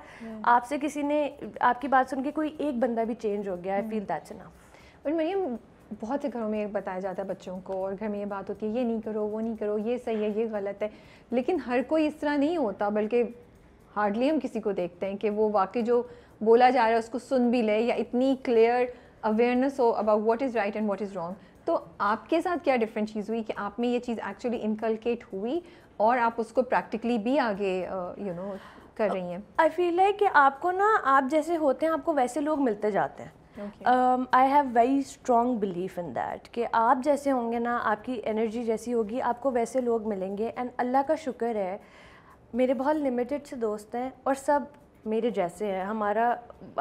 आपसे किसी ने आपकी बात सुन के कोई एक बंदा भी चेंज हो गया, I feel that's enough। और मरियम बहुत से घरों में बताया जाता है बच्चों को और घर में ये बात होती है ये नहीं करो वो नहीं करो, ये सही है ये गलत है, लेकिन हर कोई इस तरह नहीं होता, बल्कि हार्डली हम किसी को देखते हैं कि वो वाकई जो बोला जा रहा है उसको सुन भी ले या इतनी क्लियर अवेयरनेस हो about what is right and what is wrong. तो आपके साथ क्या डिफरेंट चीज़ हुई कि आप में ये चीज़ एक्चुअली इनकलकेट हुई और आप उसको प्रैक्टिकली भी आगे यू नो कर रही हैं? आई फील लाइक कि आपको ना आप जैसे होते हैं आपको वैसे लोग मिलते जाते हैं। आई have very strong belief in that कि आप जैसे होंगे ना, आपकी एनर्जी जैसी होगी, आपको वैसे लोग मिलेंगे। एंड अल्लाह का शुक्र है मेरे बहुत लिमिटेड से दोस्त हैं और सब मेरे जैसे हैं।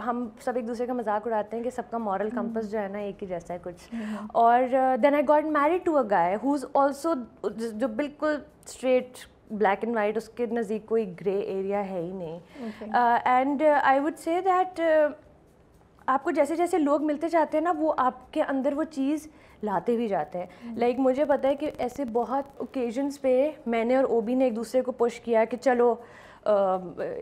हम सब एक दूसरे का मजाक उड़ाते हैं कि सबका मॉरल कंपस जो है ना एक ही जैसा है कुछ। और then I got married to a guy who is also जो बिल्कुल स्ट्रेट ब्लैक एंड वाइट, उसके नज़दीक कोई ग्रे एरिया है ही नहीं। And I would say that आपको जैसे जैसे लोग मिलते जाते हैं ना वो आपके अंदर वो चीज़ लाते भी जाते हैं। लाइक मुझे पता है कि ऐसे बहुत ओकेजन्स पे मैंने और ओबी ने एक दूसरे को पुश किया कि चलो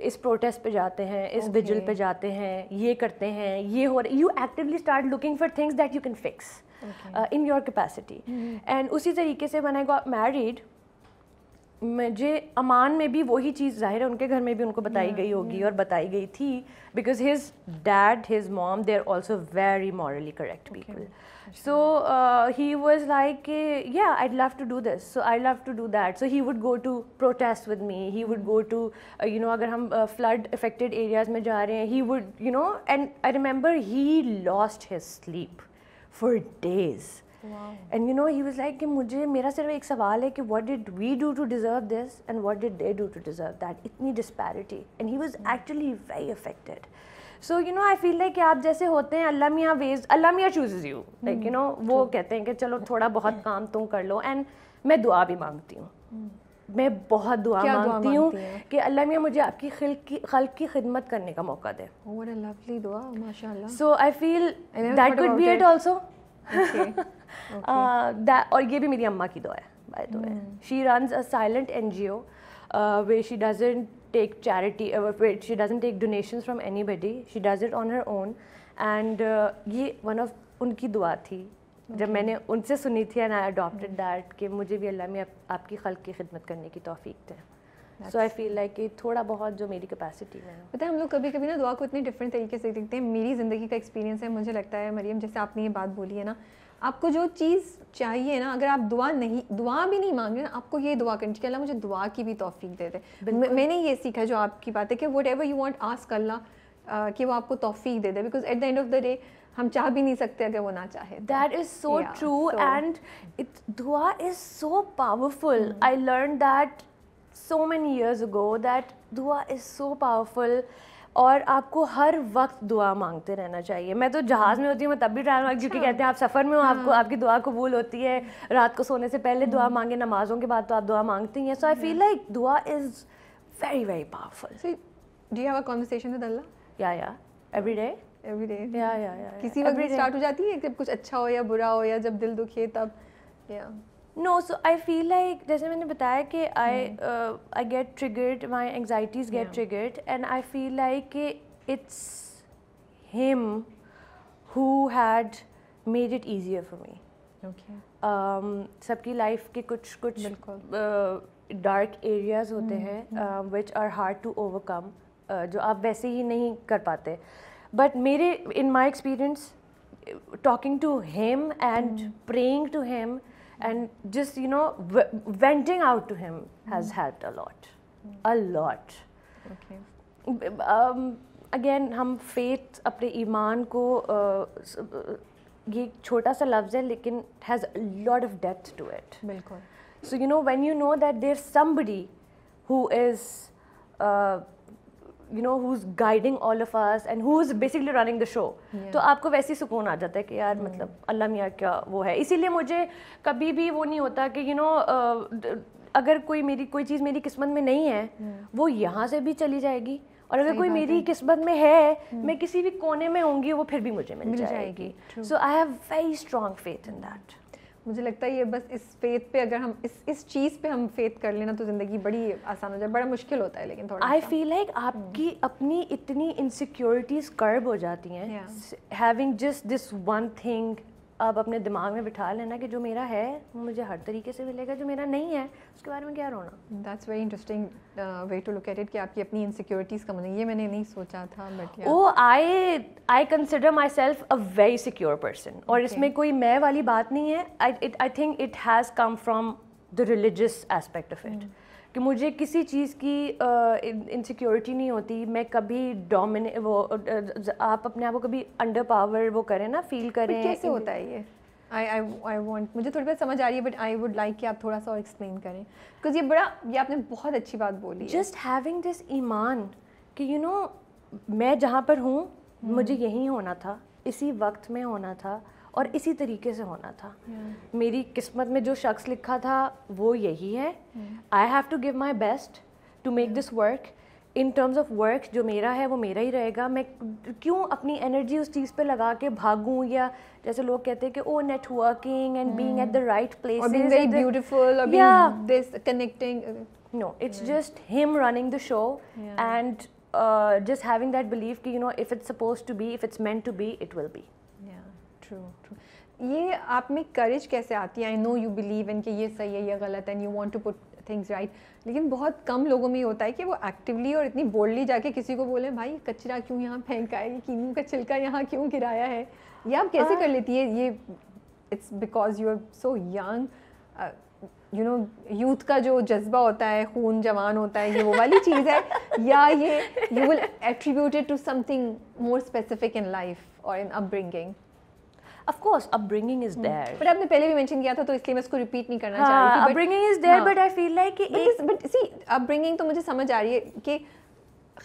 इस प्रोटेस्ट पे जाते हैं, इस विजिल पे जाते हैं, ये करते हैं, ये हो रहा, you actively start looking for things that you can fix in your capacity. And उसी तरीके से व्हेन आई गॉट मैरिड, मुझे अमान में भी वही चीज़, जाहिर है उनके घर में भी उनको बताई गई होगी और बताई गई थी, because his dad, his mom, they are also very morally correct people. So he was like, yeah, I'd love to do this, so I love to do that. So he would go to protest with me, he would go to अगर हम flood affected areas में जा रहे हैं, he would and I remember he lost his sleep for days. Wow. And he was like कि मुझे, मेरा सिर्फ एक सवाल है कि what did we do to deserve this and what did they do to deserve that, इतनी disparity. And he was actually very affected. So I feel like कि आप जैसे होते हैं, अल्लाह मियाँ chooses you, like वो कहते हैं कि चलो थोड़ा बहुत काम तुम कर लो. एंड मैं दुआ भी मांगती हूँ, मैं बहुत दुआ मांगती हूँ कि अल्लाह मियाँ मुझे आपकी खल्क की खिदमत करने का मौका दे. What a lovely दुआ, माशाल्लाह. So I feel that could be it also. और ये भी मेरी अम्मा की दुआ है, by the way. She runs a silent NGO where she doesn't take charity, she doesn't take donations from anybody, she does it on her own. And ये one of उनकी दुआ थी जब मैंने उनसे सुनी थी, and I adopted that कि मुझे भी अल्लाह में आपकी खल्क की खिदमत करने की तौफीक दे. So I feel like कि थोड़ा बहुत जो मेरी कैपेसिटी में है. पता है हम लोग कभी कभी ना दुआ को इतनी डिफरेंट तरीके से देखते हैं. मेरी ज़िंदगी का एक्सपीरियंस है, मुझे लगता है मरियम, जैसे आपने ये बात बोली है ना, आपको जो चीज़ चाहिए ना, अगर आप दुआ भी नहीं मांग रहे ना, आपको ये दुआ करनी चाहिए, अल्लाह मुझे दुआ की भी तौफीक दे दे. मैंने ये सीखा जो आपकी बात है कि whatever you want ask Allah कि वो आपको तौफीक दे दे, because at the end of the day हम चाह भी नहीं सकते अगर वो ना चाहे. That is so true. And dua is so powerful. I learn that so many years ago that दुआ is so powerful. और आपको हर वक्त दुआ मांगते रहना चाहिए. मैं तो जहाज़ में होती हूँ, मैं तब भी ट्राई, क्योंकि कहते हैं आप सफ़र में हो, आपको आपकी दुआ कबूल होती है. रात को सोने से पहले दुआ मांगे, नमाज़ों के बाद तो आप दुआ मांगते ही हैं. सो आई फील लाइक दुआ is very very powerful. So do you have a conversation with Allah? Yeah, every day. Yeah. किसी वक्त स्टार्ट हो जाती है, जब कुछ अच्छा हो या बुरा हो या जब दिल दुखे तब? No, so I feel like, जैसे मैंने बताया कि I get triggered, my anxieties get triggered, and I feel like it's him who had made it easier for me. Okay. सबकी लाइफ के कुछ dark areas होते हैं which are hard to overcome, जो आप वैसे ही नहीं कर पाते. But मेरे, in my experience, talking to him and praying to him and just venting out to him has helped a lot. Okay. Again, हम faith, अपने ईमान को, ये छोटा सा लफ्ज़ है लेकिन has a lot of depth to it. बिल्कुल. So when you know that there's somebody who is who's guiding all of us and who's basically running the show, तो आपको वैसे ही सुकून आ जाता है कि यार मतलब अल्लाह मियाँ क्या वो है. इसीलिए मुझे कभी भी वो नहीं होता कि अगर कोई चीज़ मेरी किस्मत में नहीं है, वो यहाँ से भी चली जाएगी, और अगर कोई मेरी किस्मत में है, मैं किसी भी कोने में होंगी, वो फिर भी मुझे मिल जाएगी. So I have very strong faith in that. मुझे लगता है ये बस इस फेथ पे, अगर हम इस चीज़ पे हम फेथ कर लेना तो ज़िंदगी बड़ी आसान हो जाए. बड़ा मुश्किल होता है लेकिन थोड़ा. आई फील लाइक आपकी अपनी इतनी इनसिक्योरिटीज़ कर्ब हो जाती हैं, having just this one thing. आप अपने दिमाग में बिठा लेना कि जो मेरा है वो मुझे हर तरीके से मिलेगा, जो मेरा नहीं है उसके बारे में क्या रोना. That's very interesting way to look at it कि आपकी अपनी इनसिक्योरिटीज़ कम नहीं. ये मैंने नहीं सोचा था. But I consider myself a very secure person. और इसमें कोई मैं वाली बात नहीं है. I think it has come from the religious aspect of it, कि मुझे किसी चीज़ की इनसिक्योरिटी नहीं होती. मैं कभी आप अपने आप को कभी अंडर पावर वो करें ना, फील करें. कैसे होता है ये? आई वांट, मुझे थोड़ी बहुत समझ आ रही है, बट आई वुड लाइक कि आप थोड़ा सा और एक्सप्लेन करें, बिकॉज ये आपने बहुत अच्छी बात बोली. जस्ट हैविंग दिस ईमान कि मैं जहाँ पर हूँ मुझे यहीं होना था, इसी वक्त में होना था और इसी तरीके से होना था. मेरी किस्मत में जो शख्स लिखा था वो यही है. I have to give my best to make this work. In terms of work जो मेरा है वो मेरा ही रहेगा. मैं क्यों अपनी एनर्जी उस चीज़ पे लगा के भागूं, या जैसे लोग कहते हैं कि oh networking and being at the right places, being very beautiful, और being this connecting. No, it's just him running the show and just having that belief कि if it's supposed to be, if it's meant to be, it will be. Yeah, true. ये आप में courage कैसे आती है? I know you believe in कि ये सही है, ये गलत है, and you want to put things right. लेकिन बहुत कम लोगों में होता है कि वो एक्टिवली और इतनी बोल्डली जाके किसी को बोले भाई कचरा क्यों यहाँ फेंका है, कीनू का छिलका यहाँ क्यों गिराया है, ये आप कैसे कर लेती है? ये it's because you are so young, you know, youth का जो जज्बा होता है, खून जवान होता है, ये वो वाली चीज़ है, या ये you will attribute it to something more specific in life और in upbringing? Of course, upbringing is there. But आपने पहले भी मेंशन किया था तो इसलिए मैं इसको रिपीट नहीं करना चाह रही थी. Upbringing is there, but I feel like but see, upbringing तो मुझे समझ आ रही है कि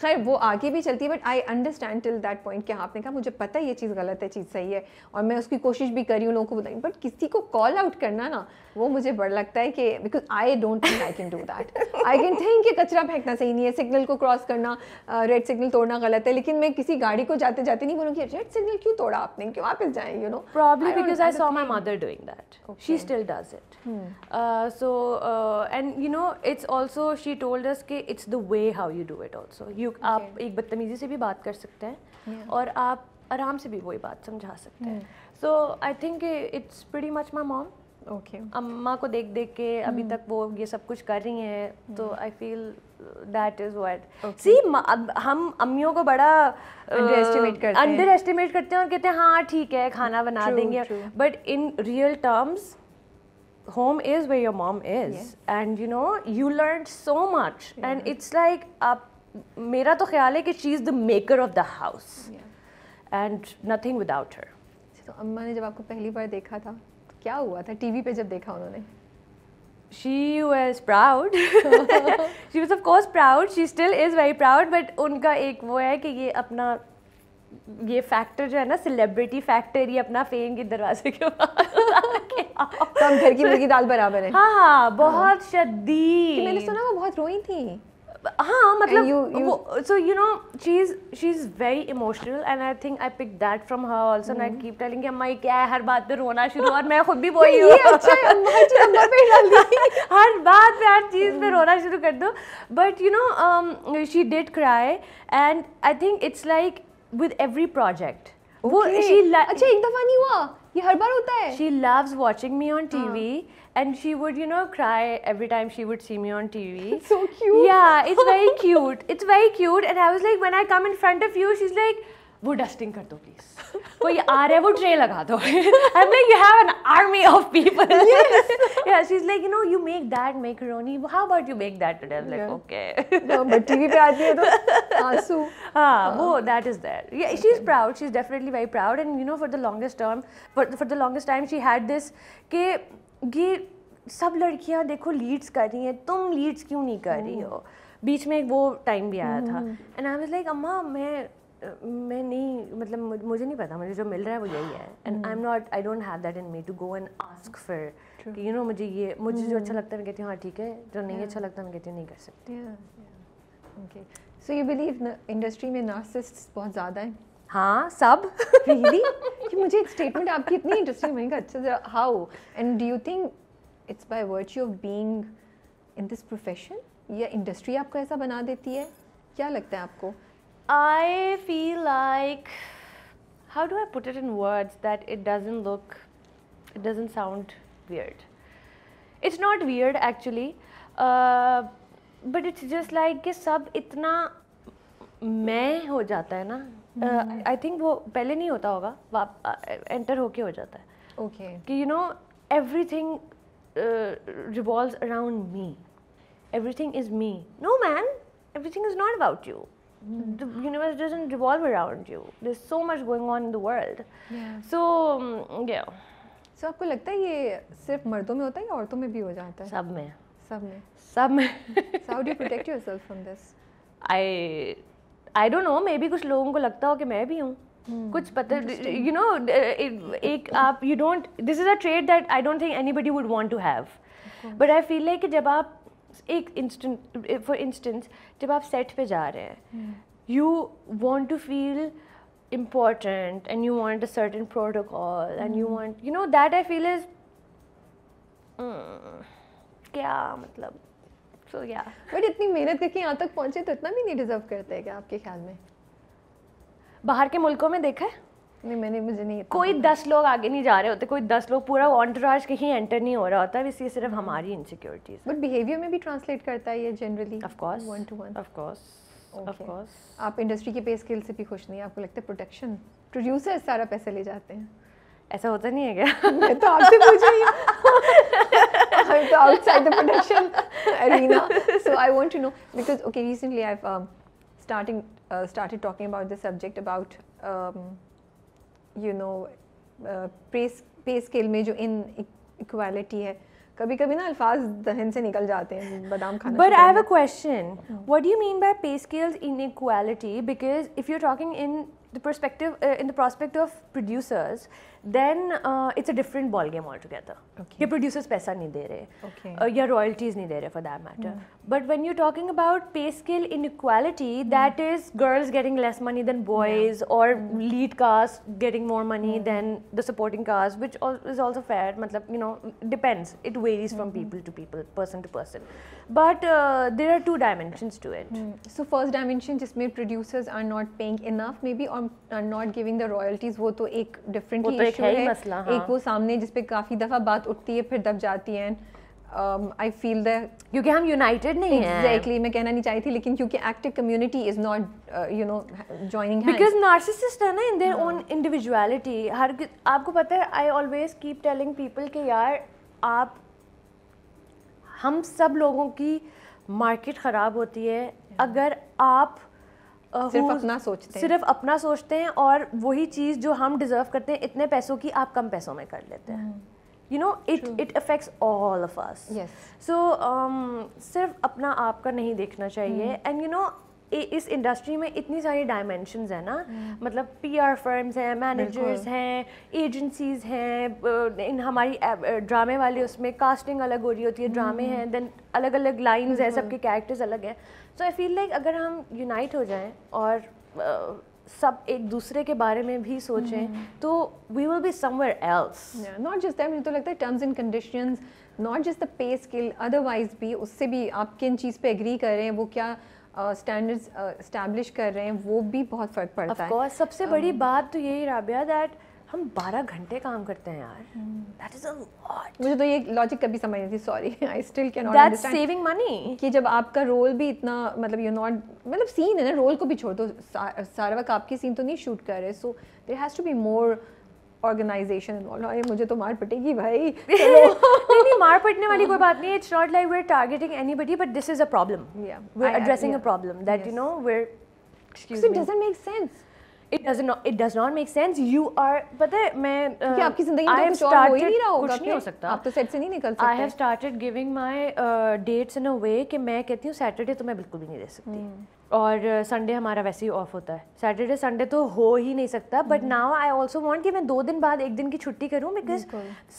खैर वो आगे भी चलती है, but I understand till that point कि आपने कहा मुझे पता है ये चीज़ गलत है, चीज़ सही है, और मैं उसकी कोशिश भी करी हूँ लोगों को बताई, बट किसी को कॉल आउट करना ना, वो मुझे बड़ा लगता है कि because I don't think I can do that. I can think कि कचरा फेंकना सही नहीं है, सिग्नल को क्रॉस करना, रेड सिग्नल तोड़ना गलत है, लेकिन मैं किसी गाड़ी को जाते जाते नहीं बोलूँगी रेड सिग्नल क्यों तोड़ा आपने, क्यों वापस जाएं, you know. Probably because I saw my mother doing that. Okay. She still does it. And you know, it's also, she told us कि it's the way how you do it also. आप एक बदतमीजी से भी बात कर सकते हैं और आप आराम से भी वही बात समझा सकते हैं. So I think it's pretty much my mom. Okay. अम्मा को देख देख के अभी तक वो ये सब कुछ कर रही हैं, तो I feel that is what. See, हम अम्मियों को बड़ा underestimate करते हैं और कहते हैं हाँ ठीक है खाना बना देंगे, but in real terms home is where your mom is, and you know you learned so much, and it's like मेरा तो ख्याल है कि she is the maker of the house, and nothing without her. तो अम्मा ने जब आपको पहली बार देखा था तो क्या हुआ था टीवी पे जब देखा उन्होंने? She was proud. She was of course proud. She still is very proud. But उनका एक वो है कि ये अपना ये फैक्टर जो है ना, सेलिब्रिटी फैक्टर, ये अपना फेम के दरवाजे के सब घर की मुर्गी दाल बराबर है. हाँ, बहुत शदीद. मैंने सुना वो बहुत रोई थी. हाँ, मतलब so you know she's very emotional, and I think I picked that from her also. And I keep telling कि अम्मा ये क्या है, हर बात पे रोना शुरू, और मैं खुद भी वही हूँ. ये अच्छा है, अम्मा पे डाल दी. हर बात पे, हर चीज़ पे रोना शुरू कर दो. But you know she did cry, and I think it's like with every project. वो अच्छा एक दफा नहीं हुआ, ये हर बार होता है. She loves watching me on TV. And she would, you know, cry every time she would see me on TV. It's so cute. Yeah, it's very cute. It's very cute. And I was like, when I come in front of you, she's like, वो dusting कर दो please. कोई आ रहा है वो tray लगा दो. I'm like, you have an army of people. Yes. Yeah, she's like, you know, you make that macaroni. How about you make that today? I'm like, okay. No, but TV पे आती है तो आंसू. हाँ, वो that is there. Yeah, she's proud. She's definitely very proud. And you know, for the longest term, for the longest time, she had this कि ये सब लड़कियां देखो लीड्स कर रही हैं, तुम लीड्स क्यों नहीं कर रही हो. बीच में वो टाइम भी आया था, एंड आई वाज लाइक अम्मा मैं नहीं, मतलब मुझे नहीं पता, मुझे जो मिल रहा है वो यही है, and I don't have that in me to go and ask for कि यू नो मुझे जो अच्छा लगता है मैं कहती हूँ हाँ ठीक है, जो नहीं अच्छा लगता मैं कहती हूँ नहीं कर सकती. Okay, so you believe industry में नार्सिसिस्ट्स बहुत ज़्यादा हैं? हाँ, सब. रियली? कि मुझे एक स्टेटमेंट आपकी इतनी इंटरेस्टिंग बनी, अच्छा से how, and do you think it's by virtue of being in this profession, या इंडस्ट्री आपको ऐसा बना देती है, क्या लगता है आपको? I feel like, how do I put it in words that it doesn't sound weird. It's not weird actually, but it's just like कि सब इतना मैं हो जाता है ना. I think वो पहले नहीं होता होगा, एंटर होके हो जाता है. Okay. कि you know everything revolves around me. Everything is me. No man, everything is not about you. The universe doesn't revolve around you. There's so much going on in the world. Yeah. So yeah. So आपको लगता है ये सिर्फ मर्दों में होता है या औरतों में भी हो जाता है? सब में. सब में. So how do you protect yourself from this? I don't know. Maybe कुछ लोगों को लगता हो कि मैं भी हूँ. कुछ पता, you know, एक आप you don't. This is a trait that I don't think anybody would want to have. But I feel like कि जब आप एक for instance जब आप सेट पे जा रहे हैं, you want to feel important and you want a certain protocol and you want, you know, that I feel is क्या मतलब So yeah. बट इतनी मेहनत करके यहाँ तक पहुँचे तो इतना भी नहीं डिजर्व करते हैं क्या आपके ख्याल में? बाहर के मुल्कों में देखा है नहीं, मुझे नहीं, कोई 10 लोग आगे नहीं जा रहे होते, कोई 10 लोग पूरा एंटोurage कहीं एंटर नहीं हो रहा होता, इसलिए सिर्फ हमारी इनसिक्योरिटीज। बट बिहेवियर में भी ट्रांसलेट करता है ये generally? Of course, one two one, of course, of course. आप इंडस्ट्री की पे स्केल से भी खुश नहीं है? आपको लगता है प्रोटेक्शन, प्रोड्यूसर्स सारा पैसा ले जाते हैं? ऐसा होता नहीं है क्या? मैं तो आपसे पूछ रही हूँ। I'm तो outside the production arena, so I want to know because okay, recently I've started talking about the subject about you know पे स्केल में जो इनइक्वालिटी है, कभी कभी ना अल्फाज दहन से निकल जाते हैं, बादाम खाना। But I have a question. What do you mean by pay scales inequality? Because if you're talking in the perspective, in the prospect of producers, then it's a different ball game altogether. Okay. ये producers पैसा नहीं दे रहे, Okay. या royalties नहीं दे रहे for that matter. But when you're talking about pay scale inequality, that is girls getting less money than boys, or lead cast getting more money than the supporting cast, which is also fair. मतलब you know, depends. It varies from people to people, person to person. But there are two dimensions to it. So first dimension जिसमें producers are not paying enough maybe or are not giving the royalties, वो तो एक different ही issue है, मसला, हाँ. एक वो सामने जिस पे काफ़ी दफ़ा बात उठती है फिर दब जाती है। I feel that क्योंकि हम united नहीं हैं. Exactly, मैं कहना नहीं चाहती थी, लेकिन क्योंकि active community is not you know joining hands. Because narcissists है ना in their own individuality. आपको पता है, I always keep telling people कि यार आप हम सब लोगों की मार्केट ख़राब होती है अगर आप सिर्फ अपना सोचते हैं और वही चीज़ जो हम डिज़र्व करते हैं इतने पैसों की आप कम पैसों में कर लेते हैं। You know, it affects all of us. Yes. So सिर्फ अपना आप का नहीं देखना चाहिए। And you know, इस इंडस्ट्री में इतनी सारी डायमेंशंस है ना, मतलब PR फर्म्स हैं, मैनेजर्स हैं, एजेंसीज हैं, इन हमारी ड्रामे वाले उसमें कास्टिंग अलग हो रही होती है, ड्रामे हैं, देन अलग अलग लाइंस हैं, सबके कैरेक्टर्स अलग हैं। सो आई फील लाइक अगर हम यूनाइट हो जाएं और सब एक दूसरे के बारे में भी सोचें तो we will be somewhere else. Not just that, मुझे तो लगता है terms and conditions, not just the pay scale, otherwise भी उससे भी आप किन चीज़ पे एग्री कर रहे हैं, वो क्या स्टैंडर्ड्स एस्टैब्लिश कर रहे हैं, वो भी बहुत फ़र्क पड़ता है। Of course, सबसे बड़ी बात तो यही राबिया दैट हम 12 घंटे काम करते हैं यार। That is a lot. मुझे तो ये लॉजिक कभी समझ नहीं थी, sorry, I still can not That's saving money. कि जब आपका रोल भी इतना मतलब यू नॉट मतलब सीन है ना, रोल को भी छोड़ दो, सारा वक्त आपकी सीन तो नहीं शूट कर रहे, so there has to be more organization involve. अरे मुझे तो मार पड़ेगी भाई। नहीं मार पड़ने वाली कोई बात नहीं। It's not like we are targeting anybody, but this is a problem. We are addressing a problem that you know we are excuse me, it doesn't make sense. It does not make sense. You are, पता है मैं कि आपकी जिंदगी में कुछ और हो ही नहीं रहा होगा, कुछ नहीं हो सकता, आप तो सेट से नहीं निकल सकते। I have started giving my dates in a way कि मैं कहती हूँ सैटरडे तो मैं बिल्कुल भी नहीं दे सकती, और संडे हमारा वैसे ही ऑफ होता है, सैटरडे संडे तो हो ही नहीं सकता। But now I also want कि मैं 2 दिन बाद 1 दिन की छुट्टी करूँ, because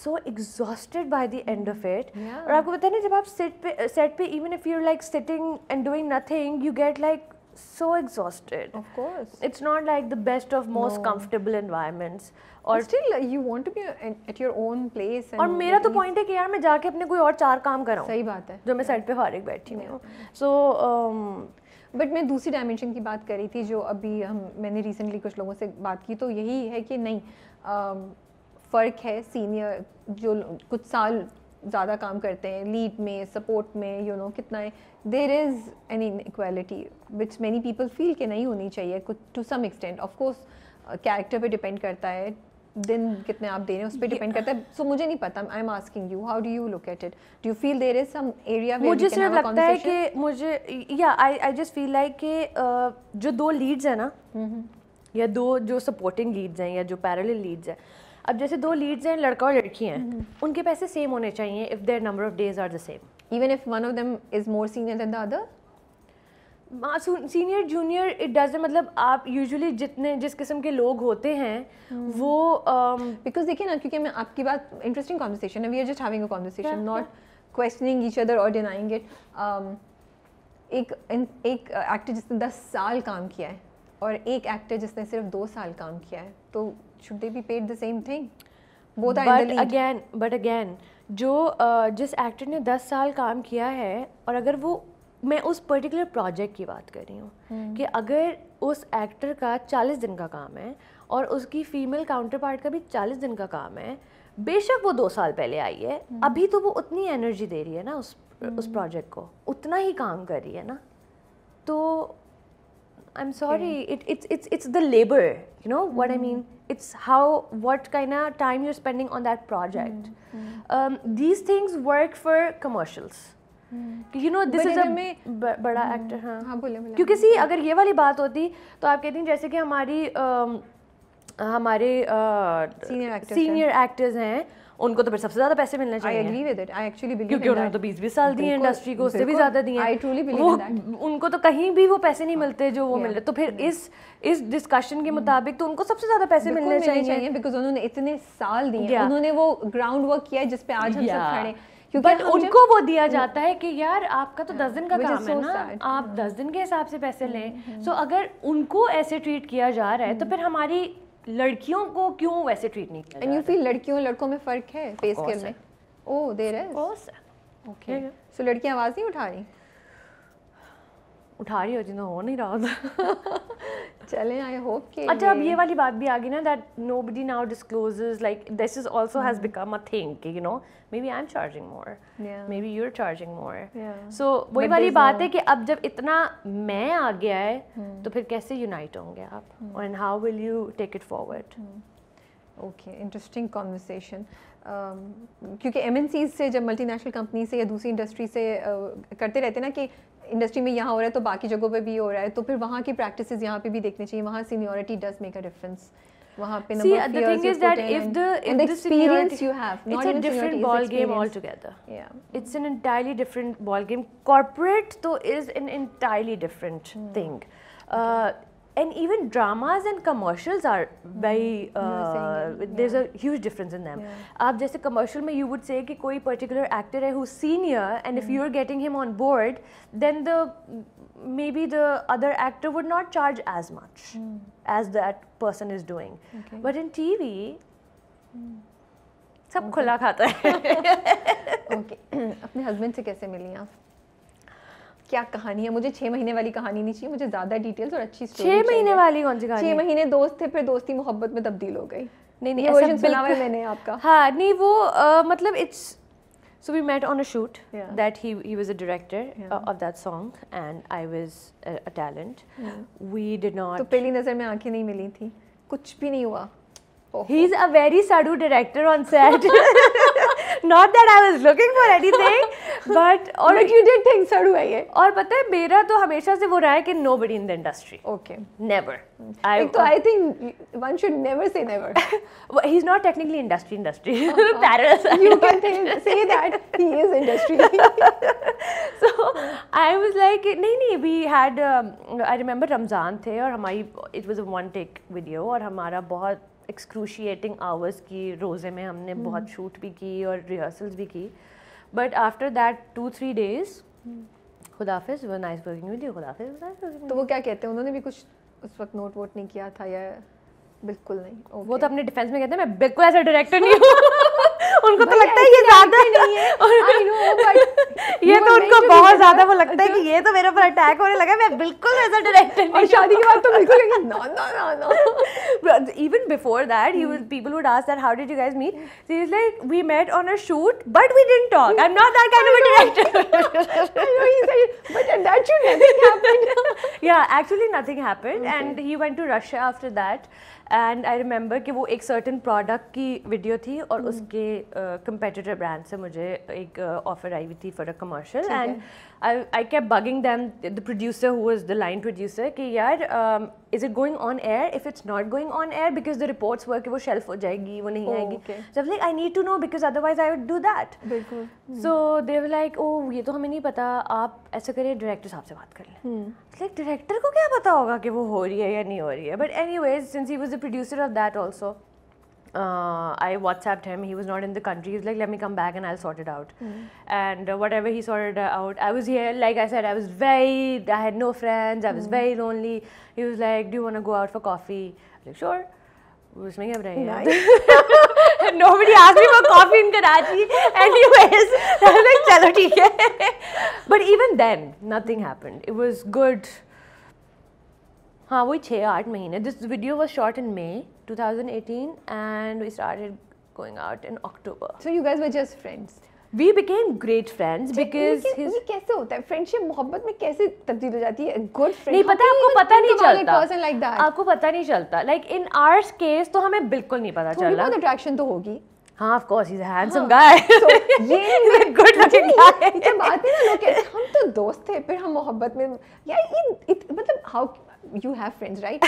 so exhausted by the end of it. और आपको पता है ना, जब आप सेट पे even if you like sitting and doing nothing, you get like so exhausted. Of course, it's not like the best of most comfortable environments. और still you want to be at your own place. और मेरा तो point है कि यार मैं जाके अपने कोई और 4 काम कराऊं। सही बात है, जो मैं साइड पे फारिग बैठी हूँ। सो बट मैं दूसरी डायमेंशन की बात कर रही थी, जो अभी मैंने रिसेंटली कुछ लोगों से बात की, तो यही है कि नहीं, फ़र्क है सीनियर जो कुछ साल ज़्यादा काम करते हैं, लीड में, सपोर्ट में, यू नो कितना है, there is an inequality which many people feel कि नहीं होनी चाहिए कुछ to some extent. Of course character पे डिपेंड करता है, दिन कितने आप दे रहे हैं उस पर डिपेंड करता है। सो मुझे नहीं पता, I am asking you, how do you look at it? Do you feel there is some area where मुझे सिर्फ लगता है कि मुझे या आई जस्ट फील लाइक कि जो 2 लीड्स हैं ना, या 2 जो सपोर्टिंग लीड्स हैं या जो पैरेलल लीड्स हैं, अब जैसे 2 लीड्स हैं, लड़का और लड़की हैं, उनके पैसे सेम होने चाहिए if their number of days are the same, even if one of them is more senior than the other. Senior junior it doesn't, मतलब आप यूजुअली जिस किस्म के लोग होते हैं वो बिकॉज देखिए ना, क्योंकि मैं आपकी बात इंटरेस्टिंग कॉन्वर्सेशन है, we are just having a conversation, not questioning each other और डिनाइंग इट। एक एक्टर जिसने 10 साल काम किया है और एक एक्टर जिसने सिर्फ 2 साल काम किया है, तो should they be paid the same thing? Both are in the lead. But again, जो जिस एक्टर ने 10 साल काम किया है, और अगर वो, मैं उस पर्टिकुलर प्रोजेक्ट की बात कर रही हूँ कि अगर उस एक्टर का 40 दिन का काम है और उसकी फीमेल काउंटर पार्ट का भी 40 दिन का काम है, बेशक वो 2 साल पहले आई है, अभी तो वो उतनी एनर्जी दे रही है ना उस प्रोजेक्ट को, उतना ही काम कर रही है ना. तो I am sorry, it's the labor, you know what I mean. It's what kind of time you're spending on that project. These things work for commercials. You know, this is a बड़ा actor. हाँ बोले. क्योंकि सी अगर ये वाली बात होती तो आप कहती हैं जैसे कि हमारे सीनियर एक्टर्स हैं, उनको तो फिर सबसे ज्यादा पैसे मिलने चाहिए. I agree with it. I actually believe क्योंकि उन्होंने तो 20-20 साल दिए इंडस्ट्री को, उससे भी ज्यादा दिए. I truly believe in that. उनको तो कहीं भी वो पैसे नहीं मिलते जो वो मिल रहे. तो फिर इस डिस्कशन के मुताबिक तो उनको सबसे ज्यादा पैसे मिलने चाहिए, बिकॉज उन्होंने इतने साल दिए, उन्होंने वो ग्राउंड वर्क किया है जिस पे आज हम सब खड़े. बट उनको वो दिया जाता है कि यार आपका तो 10 दिन का काम है ना, आप 10 दिन के हिसाब से पैसे लें. सो अगर उनको ऐसे ट्रीट किया जा रहा है तो फिर हमारी लड़कियों को क्यों वैसे ट्रीट नहीं किया? एंड यू फील लड़कियों और लड़कों में फर्क है पे स्केल में? Oh there is. Okay, so लड़कियां आवाज नहीं उठा रही होती तो हो नहीं रहा था. चलें, आई होप कि अच्छा अब ये वाली बात भी आ गई ना, that nobody now discloses, like this is also has become a thing, you know, maybe I'm charging more, maybe you're charging more, so वही वाली बात है कि अब जब इतना मैं आ गया है तो फिर कैसे यूनाइट होंगे आप, and how will you take it forward? Okay, interesting conversation. क्योंकि MNCs से जब मल्टीनेशनल कंपनी से या दूसरी इंडस्ट्री से करते रहते ना कि इंडस्ट्री में यहाँ हो रहा है तो बाकी जगहों पे भी हो रहा है, तो फिर वहाँ की प्रैक्टिसेस यहाँ पे भी देखनी चाहिए. वहाँ seniority does make a difference. वहाँ पे See, the thing is that if the experience you have, it's a different ball game altogether. Yeah, it's an entirely different ball game. Corporate though is an entirely different thing. And even dramas and commercials are very there's a huge difference in them. आप जैसे commercial में you would say कि कोई particular actor है who's senior, and if you're getting him on board, then maybe the other actor would not charge as much as that person is doing. But in TV सब खुला खाता है. अपने husband से कैसे मिली आप? क्या कहानी है? मुझे 6 महीने वाली कहानी नहीं चाहिए, मुझे ज्यादा डिटेल्स और अच्छी स्टोरी. 6 महीने वाली कौन सी कहानी? 6 महीने दोस्त थे, फिर दोस्ती मोहब्बत में तब्दील हो गई. नहीं ये वर्जन सुना हुआ है मैंने आपका. हाँ नहीं वो मतलब it's so we met on a shoot that he was a director of that song and I was a talent. We did not. तो पहली नजर में आंखें नहीं मिली थी, कुछ भी नहीं हुआ. He's a very sadu director on set. Not that I was looking for anything, but you did think sadu है ये. और पता है मेरा तो हमेशा से वो रहा है कि nobody in the industry. Okay. Never. तो I think one should never say never. He's not technically industry. Paris. You can say that he is industry. So I was like नहीं we had I remember Ramzan थे और हमारी it was a one take video और हमारा बहुत excruciating hours की रोज़े में हमने बहुत शूट भी की और रिहर्सल्स भी की. बट आफ्टर दैट 2-3 days खुदाफिज, वो नाइस वर्किंग विद यू, खुदाफिज. तो वो क्या कहते हैं, उन्होंने भी कुछ उस वक्त नोट वोट नहीं किया था या बिल्कुल नहीं? वो तो अपने डिफेंस में कहते हैं मैं बिल्कुल ऐसा डायरेक्टर नहीं हूँ. उनको तो लगता है ये ज़्यादा नहीं है. I know, but ये तो उनको बहुत ज़्यादा वो लगता है कि ये तो मेरे ऊपर अटैक होने लगा, मैं बिल्कुल ऐसा डायरेक्टर नहीं. और शादी के बाद तो बिल्कुल no. Even before that, people would ask that how did you guys meet? So he's like we met on a shoot, but we didn't talk. I'm not that kind of a director. I know he said, but at that shoot nothing happened. Yeah, actually nothing happened, and he went to Russia after that. And I remember कि वो एक certain product की video थी और उसके competitor brand से मुझे एक ऑफर आई हुई थी for a commercial. And I kept bugging them, the producer who was the line producer, कि यार is it going on air? If it's not going on air because the reports were कि वो shelf हो जाएगी, वो नहीं आएगी. जब like I need to know because otherwise I would do that. So they were like oh ये तो हमें नहीं पता, आप ऐसा करिए डायरेक्टर साहब से बात कर लें. लाइक डायरेक्टर को क्या पता होगा कि वो हो रही है या नहीं हो रही है. But anyways since he was the producer of that also, I WhatsApped him. He was not in the country. He was like, let me come back and I'll sort it out. And whatever he sorted out, I was here. Like I said, I had no friends. I was very lonely. He was like, do you want to go out for coffee? I was like, sure. उसमें क्या बनाएंगे? Nobody asked me for coffee in Karachi. Anyways, I was like, चलो ठीक है. But even then, nothing happened. It was good. हाँ वही 6-8 महीने. This video was shot in May 2018 and we started going out in October. So you guys were just friends. We became great friends because his. ये कैसे होता है? Friendship मोहब्बत में कैसे तब्दील हो जाती है? Good friend. नहीं पता, आपको पता नहीं चलता. Person like that. आपको पता नहीं चलता. Like in our case तो हमें बिल्कुल नहीं पता चला. थोड़ी बहुत attraction तो होगी. हाँ of course he's a handsome guy. So ये good looking guy. ये बात है ना लोग कहते हैं हम तो दोस्त थे फिर हम मोहब्बत में यार ये मतलब how you have friends right?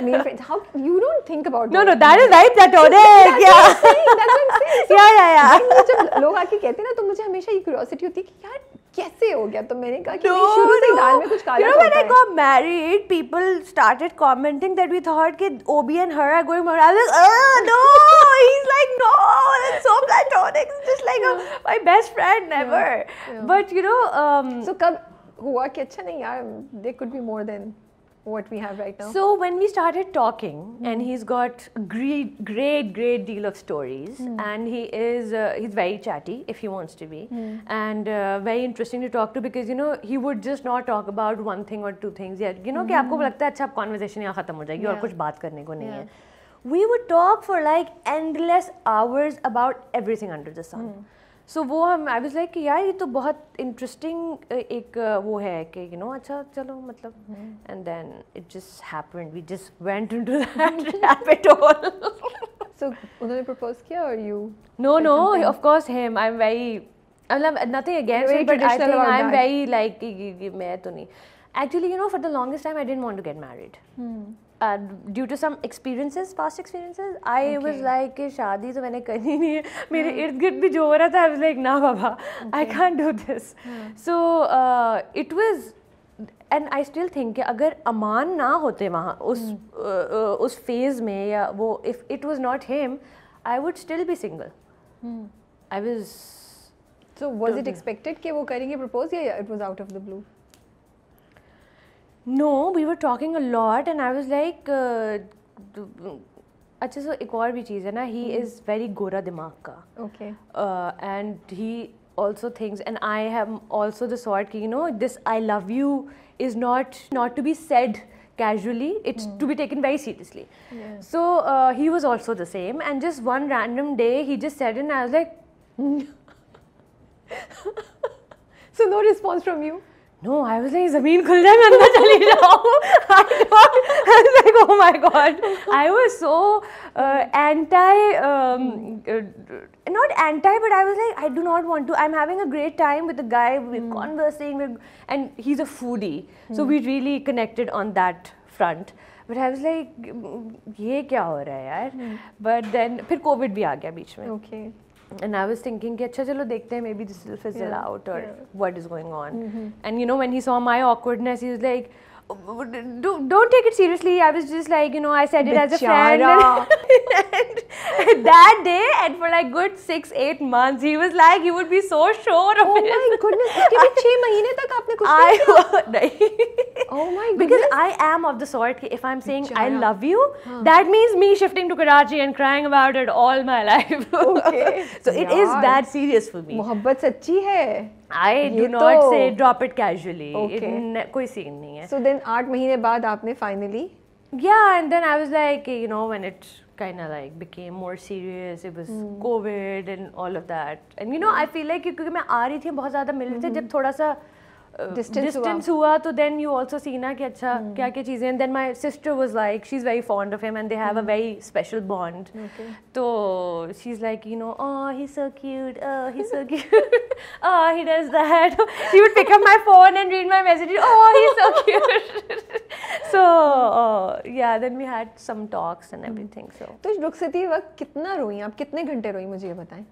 Male friends. How you don't think about No, that is right platonic. That's what I'm saying. So, Yeah. जब लोग आके कहते हैं ना तो मुझे हमेशा ये क्यूरियोसिटी होती है कि यार कैसे हो गया तो मैंने कहा कि नहीं शुरू से दाल में कुछ काला होता है. When I got married, people started commenting that we thought that Obi and her are going married. I was like, oh no, he's like no, that's so platonic. It's just like my best friend ever. But So कब हुआ कि अच्छा नहीं यार there could be more than what we have right now. So when we started talking, and he's got a great deal of stories, and he's very chatty if he wants to be, and very interesting to talk to because he would just not talk about one thing or two things. Yeah, कि आपको लगता है अच्छा अब conversation यहाँ खत्म हो जाएगी और कुछ बात करने को नहीं है. We would talk for like endless hours about everything under the sun. So वो I was like यार ये तो बहुत interesting एक वो है कि अच्छा चलो मतलब and then it just happened. We just went into that rabbit hole. So उन्होंने propose किया or you? No, of course him. I'm very nothing against it, but I think I'm very like मैं तो नहीं. Actually, for the longest time I didn't want to get married. Due to some past experiences, I was like कि शादी तो मैंने करनी नहीं है. मेरे इर्द गिर्द भी जो हो रहा था, I was like ना बाबा, I can't do this. So it was, and I still think कि अगर अमान ना होते वहाँ उस phase में या वो if it was not him, I would still be single. I was. So was it expected कि वो करेंगे propose या it was out of the blue? No, we were talking a lot and I was like अच्छा so एक और भी चीज़ है ना, he is very गोरा दिमाग का. Okay. And he also thinks, and I am also the sort कि this I love you is not to be said casually, it's to be taken very seriously. Yeah. So he was also the same, and just one random day he just said it and I was like So no response from you? No, I was like, ज़मीन खुल जाए मैं अंदर चली जाऊँ. I was like, oh my god. I was so not anti, but I was like, I do not want to. I'm having a great time with the guy. We're conversing, and he's a foodie, so we really connected on that front. But I was like, ये क्या हो रहा है यार? But then फिर COVID भी आ गया बीच में. Okay. And I was thinking कि अच्छा चलो देखते हैं, maybe this will fizzle out or what is going on. And when he saw my awkwardness, he was like, don't take it seriously. I was just like, I said it as a friend. And that day, and for like good 6-8 months, he was like, he would be so sure of it. Oh my goodness, उसके भी 6 महीने तक आपने कुछ नहीं किया? Oh my goodness. Because I am of the sort कि if I'm saying I love you, that means me shifting to Karachi and crying about it all my life. Okay. So it is that serious for me. मोहब्बत सच्ची है. I do not say drop it casually. Okay. कोई scene नहीं है. So then 8 महीने बाद आपने finally. Yeah, and then I was like, when it kind of like became more serious, it was COVID and all of that. And I feel like क्योंकि मैं आ रही थी बहुत ज़्यादा मिल रहे थे, जब थोड़ा सा distance हुआ तो then you also see ना कि अच्छा क्या क्या चीज़ें. And then my sister was like, she's very fond of him and they have a very special bond. Okay. So she's like, oh he's so cute, oh he's so cute, oh he does that. She would pick up my phone and read my messages, oh he's so cute. So yeah, then we had some talks and everything. So तो रुखसती वक्त कितना रोई आप, कितने घंटे रोई मुझे ये बताएं.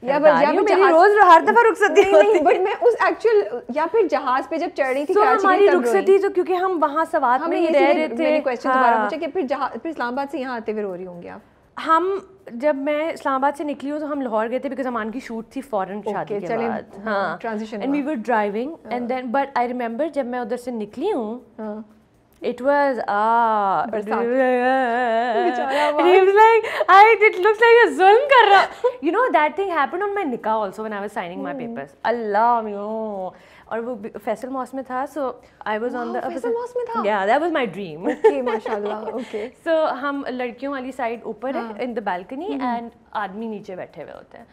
या मेरी रोज हर दफा रुखसती होती है. बट मैं उस एक्चुअल या फिर जहाज पे जब चढ़ रही थी कराची हमारी रुखसती तो क्योंकि हम वहाँ सवात में ही रह रहे थे. मैंने क्वेश्चन दोबारा पूछा कि फिर इस्लामाबाद से यहाँ आते हुए रो रही होंगे आप. हम जब मैं इस्लामाबाद से निकली हूँ तो हम लाहौर गए थे बिकॉज अमान की शूट थी फौरन शादी के बाद. हाँ, transition. And we were driving and then but I remember जब मैं उधर से निकली हूँ It was बेचारा he was like, it looks like a zulm kar raha. You know that thing happened on my nikah also when I was signing my papers. Allah mio. और वो Faisal mosque में था, so I was on the Faisal mosque में था? Yeah, that was my dream. Okay, माशाल्लाह. Okay. So हम लड़कियों वाली साइड ऊपर है in the balcony and आदमी नीचे बैठे हुए होते हैं.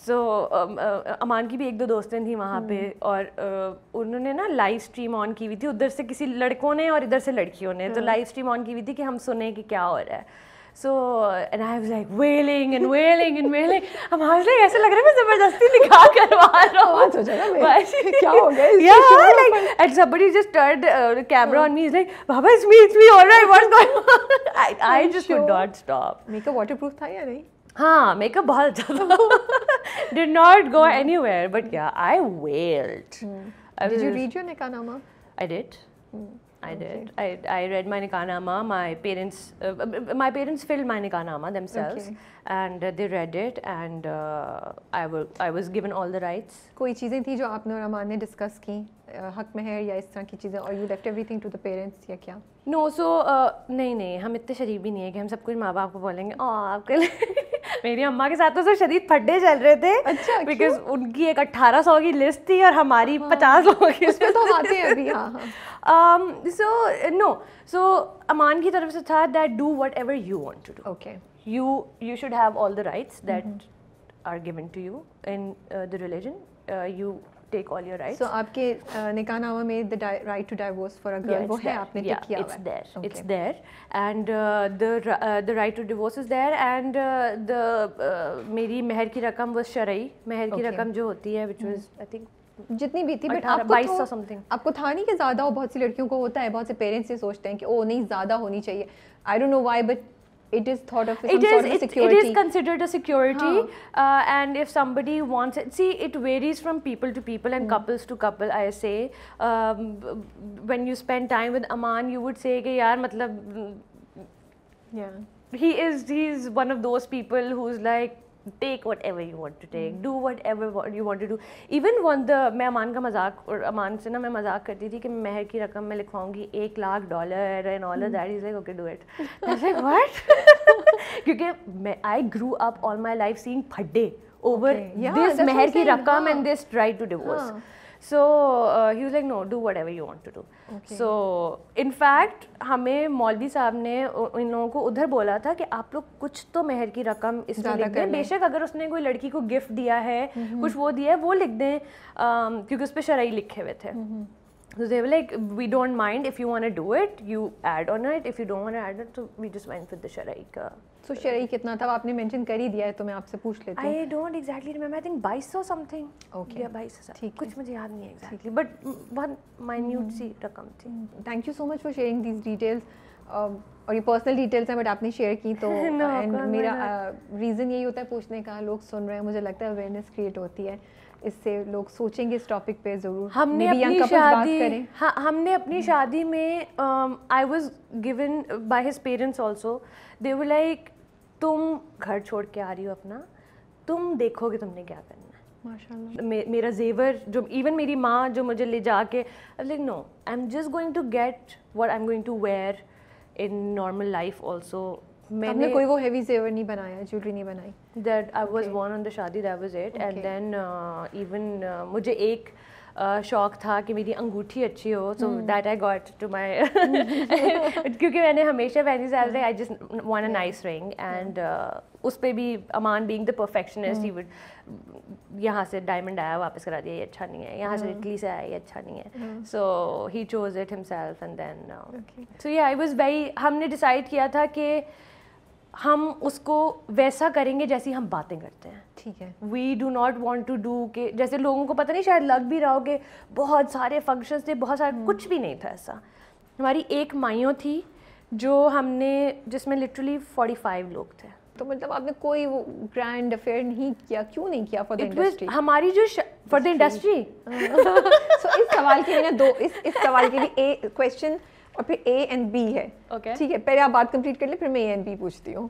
So अमान की भी एक दो दोस्तें थी वहाँ पे, और उन्होंने ना लाइव स्ट्रीम ऑन की हुई थी, उधर से किसी लड़कों ने और इधर से लड़कियों ने, तो लाइव स्ट्रीम ऑन की हुई थी कि हम सुने कि क्या हो रहा है. So and I was like wailing and wailing and wailing. अब I was like ऐसा लग रहा है मैं जबरदस्ती निकाह करवा रहा हूँ. सोचा ना मैं क्या हो गया? Yeah, like and somebody just turned the camera on me. He's like, Baba, it's me, all right, what's going on? I just could not stop. Makeup waterproof था या नहीं? हाँ, मेकअप बहुत अच्छा था. Did not go anywhere, but yeah, I wailed. Did you read your nikahnaama? I did. I did. I read my nikahnaama. My parents filled my nikahnaama themselves, and they read it, and I was given all the rights. कोई चीज़ें थी जो आपने और अमान ने discuss की हक में है या इस तरह की चीज़ें, और you left everything to the parents या क्या? No, so नहीं, हम इतने शरीफ भी नहीं है कि हम सब कुछ माँ बाप को बोलेंगे. आपके लिए मेरी अम्मा के साथ तो सर शदीद फड्डे चल रहे थे. अच्छा, बिकॉज उनकी एक 1800 की लिस्ट थी और हमारी 50 लोगों की. उसमें तो आते हैं अभी. So अमान की तरफ से था that do whatever you want to do. Okay. You should have all the rights that are given to you in the religion. You take all your rights. So आपके निकाहनामा में the right to divorce for a girl, वो है, आपने टिक किया हुआ है. It's there. Okay. It's there, and the right to divorce is there, and मेरी महर की रकम was शरई. महर की रकम जो होती है, which was I think जितनी भी थी, बट 2200 समथिंग. आपको था नहीं कि ज़्यादा हो? बहुत सी लड़कियों को होता है, बहुत से पेरेंट्स ये सोचते हैं कि ओ नहीं ज़्यादा होनी चाहिए. I don't know why, but it is thought of some sort of security. It is considered a security, and if somebody wants it, see, it varies from people to people and couples to couple. I say, when you spend time with Aman, you would say कि यार मतलब, yeah, he's one of those people who's like, take whatever you want to take, do whatever you want to do. Even when मैं अमान का मजाक, और अमान से ना मैं मजाक करती थी कि मैं महर की रकम में लिखवाऊंगी $1,00,000 and all of that. He's like, okay, do it. I was like, what? क्योंकि I grew up all my life seeing फड्डे over this महर की रकम and this right to divorce. So he was like, no, do whatever you want to do. So in fact हमें मौलवी साहब ने इन लोगों को उधर बोला था कि आप लोग कुछ तो महर की रकम इसमें लिख दें. बेशक अगर उसने कोई लड़की को गिफ्ट दिया है, कुछ वो दिया है, वो लिख दें, क्योंकि उस पर शरई लिखे हुए थे. So they were like, we don't mind, if you want to do it, you add on it. If you don't want to add it, so we just went with the शरई का. So शरई कितना था? आपने mention कर ही दिया है, तो मैं आपसे पूछ लेती हूँ. I don't exactly remember. I think 2200 something. Okay. Yeah, 2200. ठीक. कुछ मुझे याद नहीं exactly, but one minute सी रकम थी. Thank you so much for sharing these details. और ये पर्सनल डिटेल्स हैं, बट आपने शेयर की तो मेरा रीज़न यही होता है पूछने का. लोग सुन रहे हैं, मुझे लगता है अवेयरनेस क्रिएट होती है, इससे लोग सोचेंगे इस टॉपिक पे ज़रूर. हमने अपनी शादी में I was given by his parents also. They were like, तुम घर छोड़ के आ रही हो अपना, तुम देखोगे तुमने क्या करना है. माशाल्लाह. मेरा जेवर जो, इवन मेरी माँ जो मुझे ले जाके, like no, I am just going to get what I am going to wear in normal life also. मैंने कोई वो हेवी जेवर नहीं बनाया, ज्वेलरी नहीं बनाई. That I was born on the शादी, that was it. And then even मुझे एक शौक था कि मेरी अंगूठी अच्छी हो, so that I got to my क्योंकि मैंने हमेशा पहनी से I just want a nice ring, and उस पे भी अमान being the perfectionist, he would यहाँ से डायमंड आया वापस करा दिया, ये अच्छा नहीं है, यहाँ से इटली से आया, ये अच्छा नहीं है. So he chose it himself, and then so yeah, I was very, हमने डिसाइड किया था कि हम उसको वैसा करेंगे जैसी हम बातें करते हैं. ठीक है. We do not want to do के जैसे लोगों को पता नहीं, शायद लग भी रहा हो कि बहुत सारे फंक्शंस थे, बहुत सारे, कुछ भी नहीं था ऐसा. हमारी एक माइयों थी जो हमने, जिसमें लिटरली 45 लोग थे. तो मतलब आपने कोई वो ग्रैंड अफेयर नहीं किया? क्यों नहीं किया फॉर द इंडस्ट्री? हमारी जो फॉर द इंडस्ट्री. सो इस सवाल के लिए ना इस सवाल के लिए ए क्वेश्चन और फिर A and B है. ठीक है, पहले आप बात कंप्लीट कर ले, फिर मैं A and B पूछती हूँ.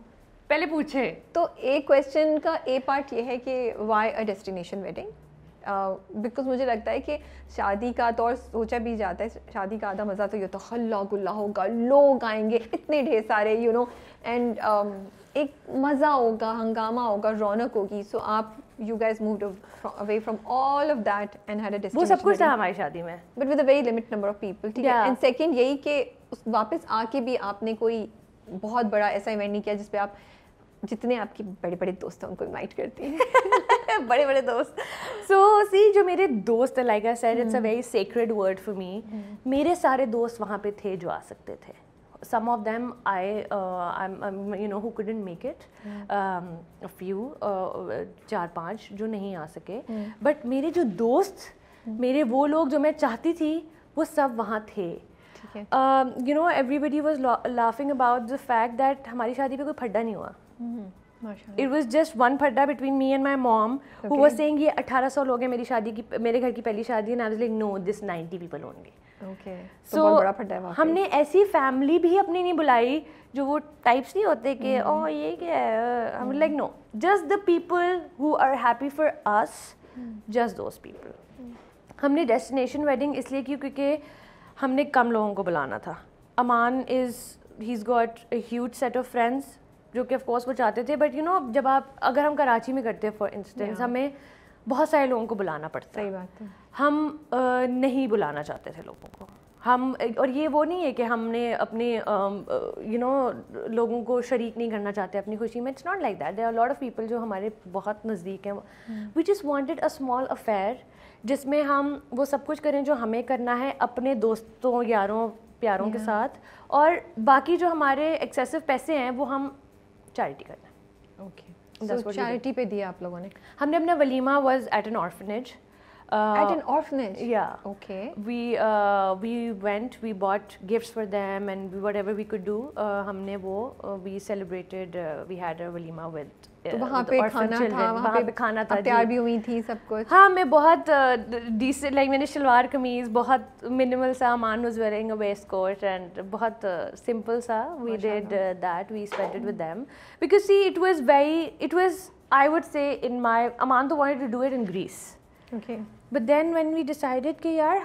पहले पूछे. तो A क्वेश्चन का A पार्ट ये है कि why a destination wedding? Because मुझे लगता है कि शादी का तो और सोचा भी जाता है, शादी का आधा मज़ा तो ये तो हल्ला गुल्ला होगा, लोग आएंगे इतने ढेर सारे एंड एक मज़ा होगा, हंगामा होगा, रौनक होगी. सो आप you guys moved away from all of that and had a destination. वो सब कुछ था हमारी शादी में. But with a very limited number of people. ठीक है. And second यही कि वापस आके भी आपने कोई बहुत बड़ा ऐसा इवेंट नहीं किया जिसपे आप जितने आपके बड़े बड़े दोस्त हैं उनको इनवाइट करती हैं. बड़े बड़े दोस्त. So see जो मेरे दोस्त, like I said, it's a very sacred word for me. मेरे सारे दोस्त वहाँ पे थे जो आ सकते थे. Some of them I'm who couldn't make it. A few 4-5 जो नहीं आ सके. But मेरे जो दोस्त, मेरे वो लोग जो मैं चाहती थी, वो सब वहाँ थे. Everybody was laughing about the fact that हमारी शादी पे कोई फड्डा नहीं हुआ. It was just one फड्डा between me and my mom, who was saying ये 1800 लोग हैं मेरे घर की पहली शादी है. And I was like, no, this 90 people only. तो बहुत बड़ा फड्डा है वहाँ पे. हमने ऐसी फैमिली भी अपनी नहीं बुलाई जो वो टाइप्स नहीं होते कि ओ ये क्या है. हम like no, just the people who are happy for us, just those people. हमने डेस्टिनेशन वेडिंग इसलिए की क्योंकि हमने कम लोगों को बुलाना था. Aman he is got a huge set of friends जो कि ऑफ कोर्स वो चाहते थे. बट जब अगर हम कराची में करते हैं फॉर इंस्टेंस, हमें बहुत सारे लोगों को बुलाना पड़ता है. सही बात है. हम नहीं बुलाना चाहते थे लोगों को. हम और ये वो नहीं है कि हमने अपने लोगों को शरीक नहीं करना चाहते अपनी खुशी में. It's not like that. There are lot of people जो हमारे बहुत नज़दीक हैं. We just wanted a small affair जिसमें हम वो सब कुछ करें जो हमें करना है अपने दोस्तों यारों प्यारों के साथ, और बाकी जो हमारे एक्सेसिव पैसे हैं वो हम चैरिटी करना है. So charity पे दिया आप लोगों ने. हमने अपना walima was at an orphanage. At an orphanage? Yeah. Okay. We went, we bought gifts for them and whatever we could do. हमने वो we celebrated, we had a walima with तो वहाँ पे खाना था, वहाँ पे खाना था, तैयार भी हुई थी सब कुछ. हाँ, मैं बहुत decent, like मैंने शलवार कमीज बहुत minimal सा, Aman was wearing a waistcoat and बहुत simple सा. We did that, we spent it with them because see it was I would say in my, Aman wanted to do it in Greece. Okay. But then when we decided कि यार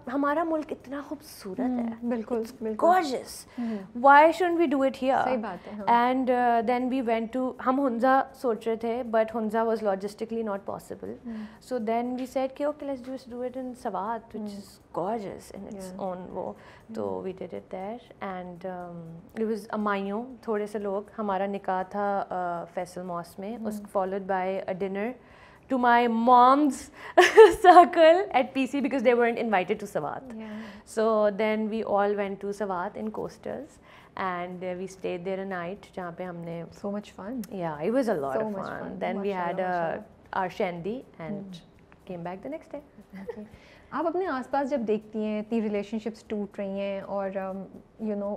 हमारा मुल्क इतना खूबसूरत है, बिल्कुल gorgeous, why shouldn't we do it here? सही बात है. And then we went to, हम हुंजा सोच रहे थे, but Hunza was logistically not possible. So then we said कि okay, let's just do it in Sawat, which is gorgeous in its own वो. तो we did it there and it was a mayo, थोड़े से लोग. हमारा निकाह था Faisal Mosque में, followed by a dinner to my mom's circle at PC because they weren't invited to Sawat. So then we all went to Sawat in coasters and we stayed there a night जहाँ पे हमने so much fun. Yeah, it was a lot of fun. Then we had our shendi and came back the next day. Okay. आप अपने आसपास जब देखती हैं इतनी रिलेशनशिप्स टूट रही हैं और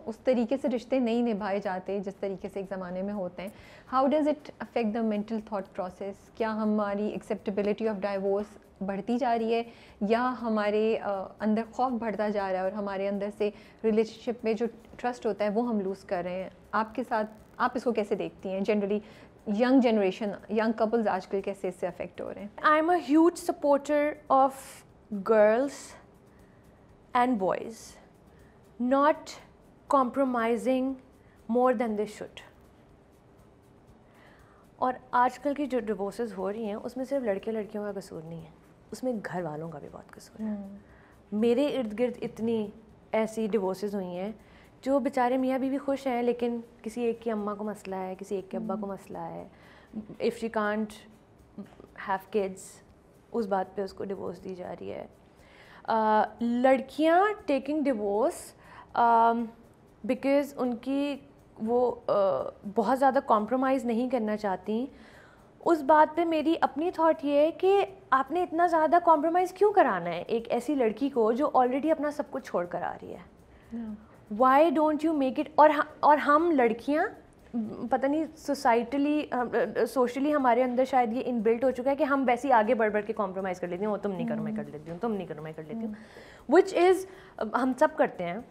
उस तरीके से रिश्ते नहीं निभाए जाते जिस तरीके से एक ज़माने में होते हैं, how does it affect the mental thought process? क्या हमारी एक्सेप्टेबिलिटी ऑफ डाइवोर्स बढ़ती जा रही है या हमारे अंदर खौफ बढ़ता जा रहा है और हमारे अंदर से रिलेशनशिप में जो ट्रस्ट होता है वो हम लूज़ कर रहे हैं? आपके साथ आप इसको कैसे देखती हैं? Generally young generation, young couples आजकल कैसे इससे अफेक्ट हो रहे हैं? I am a huge supporter of girls and boys not compromising more than they should. और आजकल की जो डिवोर्सेस हो रही हैं उसमें सिर्फ लड़के लड़कियों का कसूर नहीं है, उसमें घर वालों का भी बहुत कसूर है. मेरे इर्द गिर्द इतनी ऐसी डिवोर्सेस हुई हैं जो बेचारे मियाँ बीवी खुश हैं लेकिन किसी एक की अम्मा को मसला है, किसी एक के अब्बा को मसला है. If she can't have kids, उस बात पे उसको डिवोर्स दी जा रही है. लड़कियां टेकिंग डिवोर्स बिकॉज़ उनकी वो बहुत ज़्यादा कॉम्प्रोमाइज़ नहीं करना चाहती. उस बात पे मेरी अपनी थॉट ये है कि आपने इतना ज़्यादा कॉम्प्रोमाइज़ क्यों कराना है एक ऐसी लड़की को जो ऑलरेडी अपना सब कुछ छोड़ कर आ रही है. Why don't you make it. और हम लड़कियाँ पता नहीं सोशली हमारे अंदर शायद ये इनबिल्ट हो चुका है कि हम वैसे ही आगे बढ़ बढ़ के कॉम्प्रोमाइज़ कर लेती हूँ. तुम नहीं करो मैं कर लेती हूँ, तुम नहीं करो मैं कर लेती हूँ, विच इज़ हम सब करते हैं.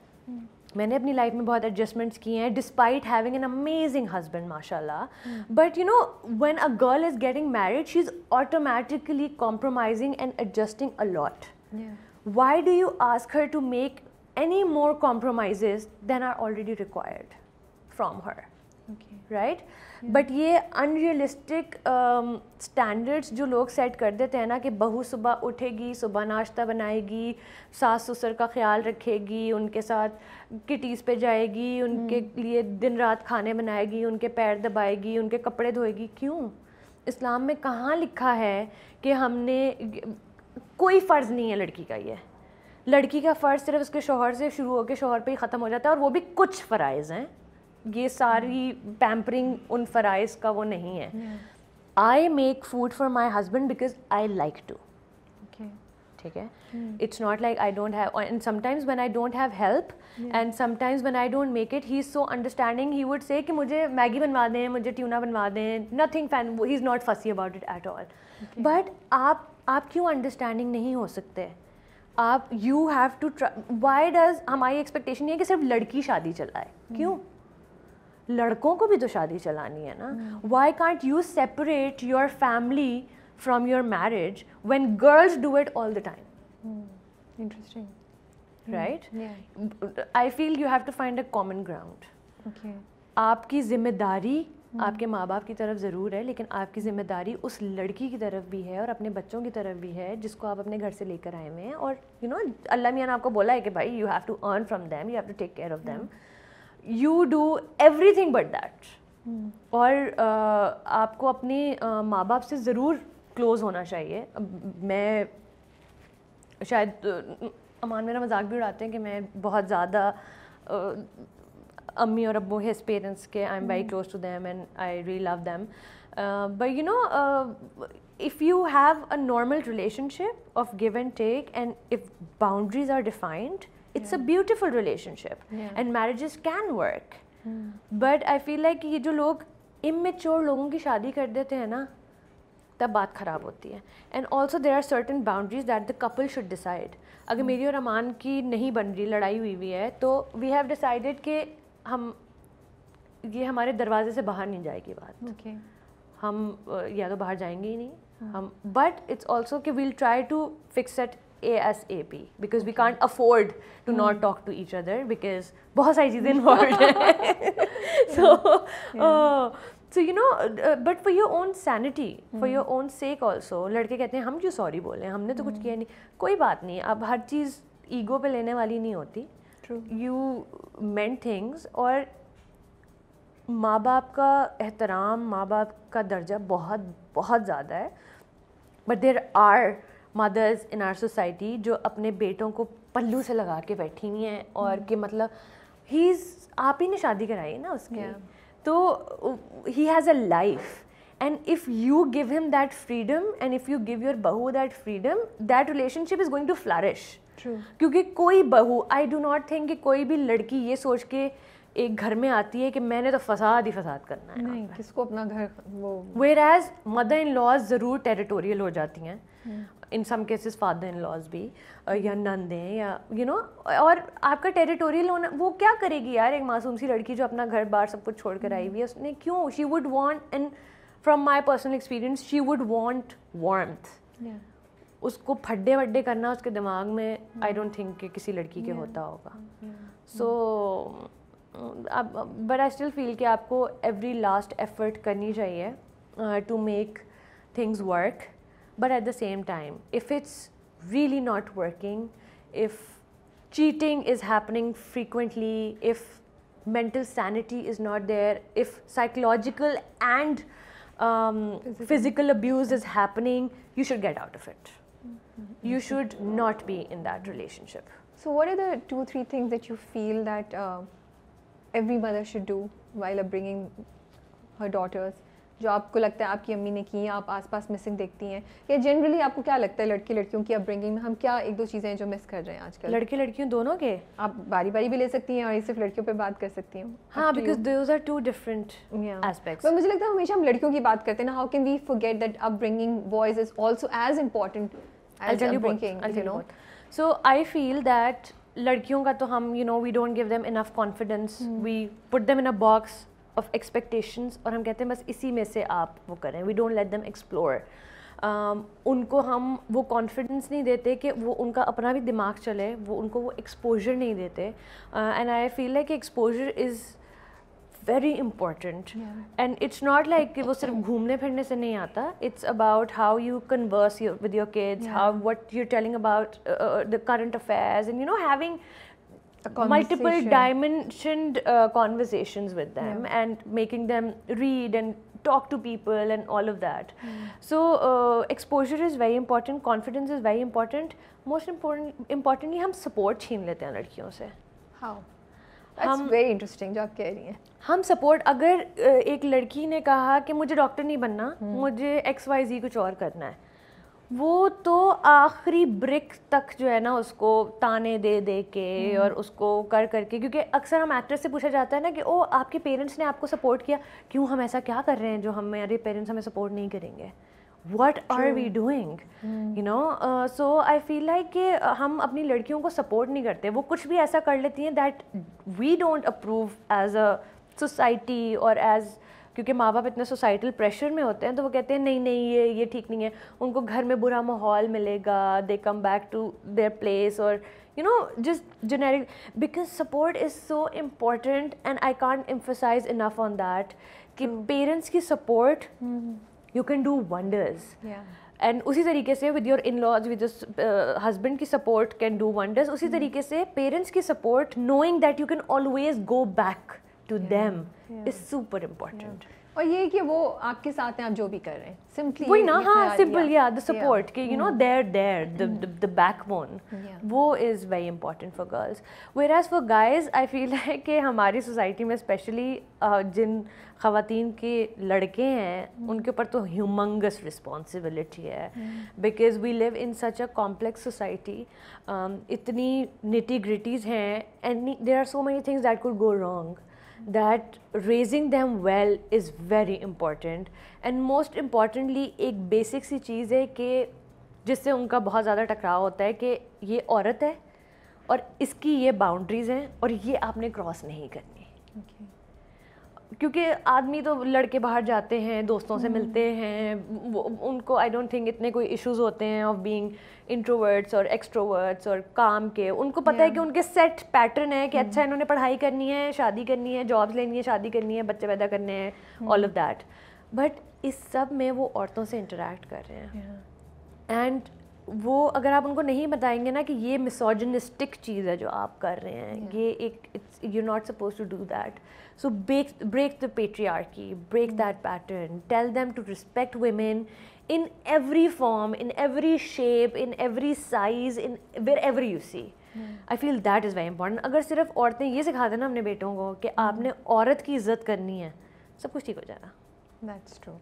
मैंने अपनी लाइफ में बहुत एडजस्टमेंट्स किए हैं despite having an amazing husband माशाल्लाह, but you know when a girl is getting married she is automatically compromising and adjusting a lot. Why do you ask her to make any more compromises than are already required from her? Okay. Right? But ये unrealistic standards जो लोग set कर देते हैं ना कि बहू सुबह उठेगी, सुबह नाश्ता बनाएगी, सास ससुर का ख्याल रखेगी, उनके साथ किटीज़ पे जाएगी, उनके लिए दिन रात खाने बनाएगी, उनके पैर दबाएगी, उनके कपड़े धोएगी. क्यों? इस्लाम में कहाँ लिखा है कि हमने, कोई फ़र्ज़ नहीं है लड़की का. ये लड़की का फ़र्ज़ सिर्फ उसके शोहर से शुरू होकर शोहर पे ही ख़त्म हो जाता है, और वो भी कुछ फ़राइज़ हैं. ये सारी पैम्परिंग उन फ़राइज़ का वो नहीं है. I make food for my husband because I like to. ठीक है, it's not like I don't have, and sometimes when I don't have help and sometimes when I don't make it, he is so understanding. He would say कि मुझे Maggi बनवा दें, मुझे tuna बनवा दें, nothing fan, he is not fussy about it at all. But आप क्यों understanding नहीं हो सकते? आप you have to try. Why does, हमारी एक्सपेक्टेशन ये है कि सिर्फ लड़की शादी चलाए. क्यों? लड़कों को भी तो शादी चलानी है ना. Why can't you separate your family from your marriage when girls do it all the time? Interesting. Right? Yeah. I feel you have to find a common ground. Okay. आपकी जिम्मेदारी आपके माँ बाप की तरफ ज़रूर है, लेकिन आपकी ज़िम्मेदारी उस लड़की की तरफ भी है और अपने बच्चों की तरफ भी है जिसको आप अपने घर से लेकर आए हुए हैं. और यू नो अल्लाह मियाँ ने आपको बोला है कि भाई you have to earn from them, you have to take care of them, you do everything but that. और आपको अपने माँ बाप से ज़रूर क्लोज़ होना चाहिए. मैं शायद अमान मेरा मजाक भी उड़ाते हैं कि मैं बहुत ज़्यादा अम्मी और अब्बू हिज पेरेंट्स के, I am very close to them and I really love them. But you know if you have a normal relationship of give and take, and if boundaries are defined, it's a beautiful relationship, and marriages can work. But I feel like ये जो लोग immature लोगों की शादी कर देते हैं ना, तब बात ख़राब होती है. And also there are certain boundaries that the couple should decide. अगर मेरी और अमान की नहीं बन रही, लड़ाई हुई है, तो we have decided कि हम ये हमारे दरवाजे से बाहर नहीं जाएगी बात. Okay. हम या तो बाहर जाएंगे ही नहीं हम, बट इट्स ऑल्सो कि we'll try to fix it ASAP because we can't afford to not talk to each other because बहुत सारी चीज़ें इन्वॉल्व हैं. So you know, but for your own sanity, for your own sake also. लड़के कहते हैं हम क्यों sorry बोलें, हमने तो कुछ किया नहीं. कोई बात नहीं, अब हर चीज़ ईगो पे लेने वाली नहीं होती. यू मेंट थिंग्स, और माँ बाप का एहतराम, माँ बाप का दर्जा बहुत बहुत ज़्यादा है. But there are mothers in our society जो अपने बेटों को पल्लू से लगा के बैठी हुई हैं, और कि मतलब आप ही ने शादी कराई है ना उसकी, तो he has a life. And if you give him that freedom, and if you give your bahu that freedom, that relationship is going to flourish. True. क्योंकि कोई बहू, I do not think कि कोई भी लड़की ये सोच के एक घर में आती है कि मैंने तो फसाद ही फसाद करना है. नहीं, किसको अपना घर वो. Whereas mother in laws ज़रूर टेरिटोरियल हो जाती हैं, in some cases father in laws भी, या नंदें, या यू नो. और आपका टेरिटोरियल होना, वो क्या करेगी यार, एक मासूम सी लड़की जो अपना घर बार सब कुछ छोड़ कर आई हुई है, उसने क्यों, she would want, and from my personal experience she would want warmth. उसको फड्डे वड्डे करना उसके दिमाग में, आई डोंट थिंक कि किसी लड़की के होता होगा. So but I still feel कि आपको एवरी लास्ट एफर्ट करनी चाहिए to make things work. But at the same time, if it's really not working, if cheating is happening frequently, if mental sanity is not there, if psychological and physical abuse is happening, you should get out of it. You should not be in that relationship. So what are the 2-3 things that you feel that every mother should do while upbringing her daughters, जो आपको लगता है आपकी अम्मी ने की, आप आसपास मिसिंग देखती हैं, या जनरली आपको क्या लगता है लड़की लड़कियों की अपब्रिंगिंग में हम क्या 1-2 चीज़ें हैं जो मिस कर रहे हैं आजकल? लड़के लड़कियों दोनों के आप बारी बारी भी ले सकती हैं और सिर्फ लड़कियों पे बात कर सकती हैं. हाँ, because those are 2 different aspects. पर मुझे लगता है हमेशा हम लड़कियों की बात करते हैं ना, how can we forget that upbringing boys is also as important as upbringing, I'll tell you both. So I feel that लड़कियों का तो हम we don't give them enough confidence, we put them in a box of expectations और हम कहते हैं बस इसी में से आप वो करें, we don't let them explore. उनको हम वो कॉन्फिडेंस नहीं देते कि वो उनका अपना भी दिमाग चले, वो उनको वो एक्सपोजर नहीं देते। And I feel like exposure is very important and it's not like कि वो सिर्फ घूमने फिरने से नहीं आता, it's about how you converse with your kids, how what you telling about the current affairs and having multiple dimensioned conversations with them and making them read and talk to people and all of that. So exposure is very important, confidence is very important. Most importantly हम support छीन लेते हैं लड़कियों से। How? That's very interesting जो आप कह रही हैं। हम सपोर्ट, अगर एक लड़की ने कहा कि मुझे डॉक्टर नहीं बनना, मुझे XYZ कुछ और करना है, वो तो आखिरी ब्रिक तक जो है ना उसको ताने दे दे के और उसको कर करके, क्योंकि अक्सर हम एक्ट्रेस से पूछा जाता है ना कि ओ आपके पेरेंट्स ने आपको सपोर्ट किया, क्यों हम ऐसा क्या कर रहे हैं जो हमारे पेरेंट्स हमें सपोर्ट नहीं करेंगे, what are we doing, you know? So I feel like कि हम अपनी लड़कियों को सपोर्ट नहीं करते, वो कुछ भी ऐसा कर लेती हैं that we don't approve as a society or as, क्योंकि माँ बाप इतने सोसाइटल प्रेशर में होते हैं तो वो कहते हैं नहीं नहीं ये ठीक नहीं है, उनको घर में बुरा माहौल मिलेगा, they come back to their place और just generic, because support is so important and I can't emphasise enough on that कि पेरेंट्स की support you can do wonders. And उसी तरीके से with your in laws, with husband की support can do wonders, उसी तरीके से parents की support knowing that you can always go back to them is super important. और ये कि वो आपके साथ हैं, आप जो भी कर रहे हैं, simply वही ना, हाँ, simple, yeah, the support कि they're there, the backbone, वो is very important for girls. Whereas for guys, I feel like कि हमारी society में especially जिन ख़वातीन के लड़के हैं उनके ऊपर तो humongous responsibility है, because we live in such a complex society, इतनी nitty gritties हैं and there are so many things that could go wrong, that raising them well is very important. And most importantly एक basic सी चीज़ है कि जिससे उनका बहुत ज़्यादा टकराव होता है कि ये औरत है और इसकी ये बाउंड्रीज़ हैं और ये आपने क्रॉस नहीं करनी। क्योंकि आदमी तो लड़के बाहर जाते हैं, दोस्तों से मिलते हैं, उनको आई डोंट थिंक इतने कोई इश्यूज होते हैं ऑफ बीइंग इंट्रोवर्ट्स और एक्सट्रोवर्ट्स और काम के, उनको पता है कि उनके सेट पैटर्न है कि अच्छा इन्होंने पढ़ाई करनी है, शादी करनी है, जॉब्स लेनी है, शादी करनी है, बच्चे पैदा करने हैं, ऑल ऑफ दैट। बट इस सब में वो औरतों से इंटरेक्ट कर रहे हैं एंड वो अगर आप उनको नहीं बताएंगे ना कि ये मिसोजिनिस्टिक चीज़ है जो आप कर रहे हैं, ये एक you're not supposed to do that. So break the patriarchy, break that pattern, tell them to respect women in every form, in every shape, in every size, in wherever you see. I feel that is very important. अगर सिर्फ औरतें ये सिखा दें ना अपने बेटों को कि आपने औरत की इज्जत करनी है, सब कुछ ठीक हो जाएगा। That's true.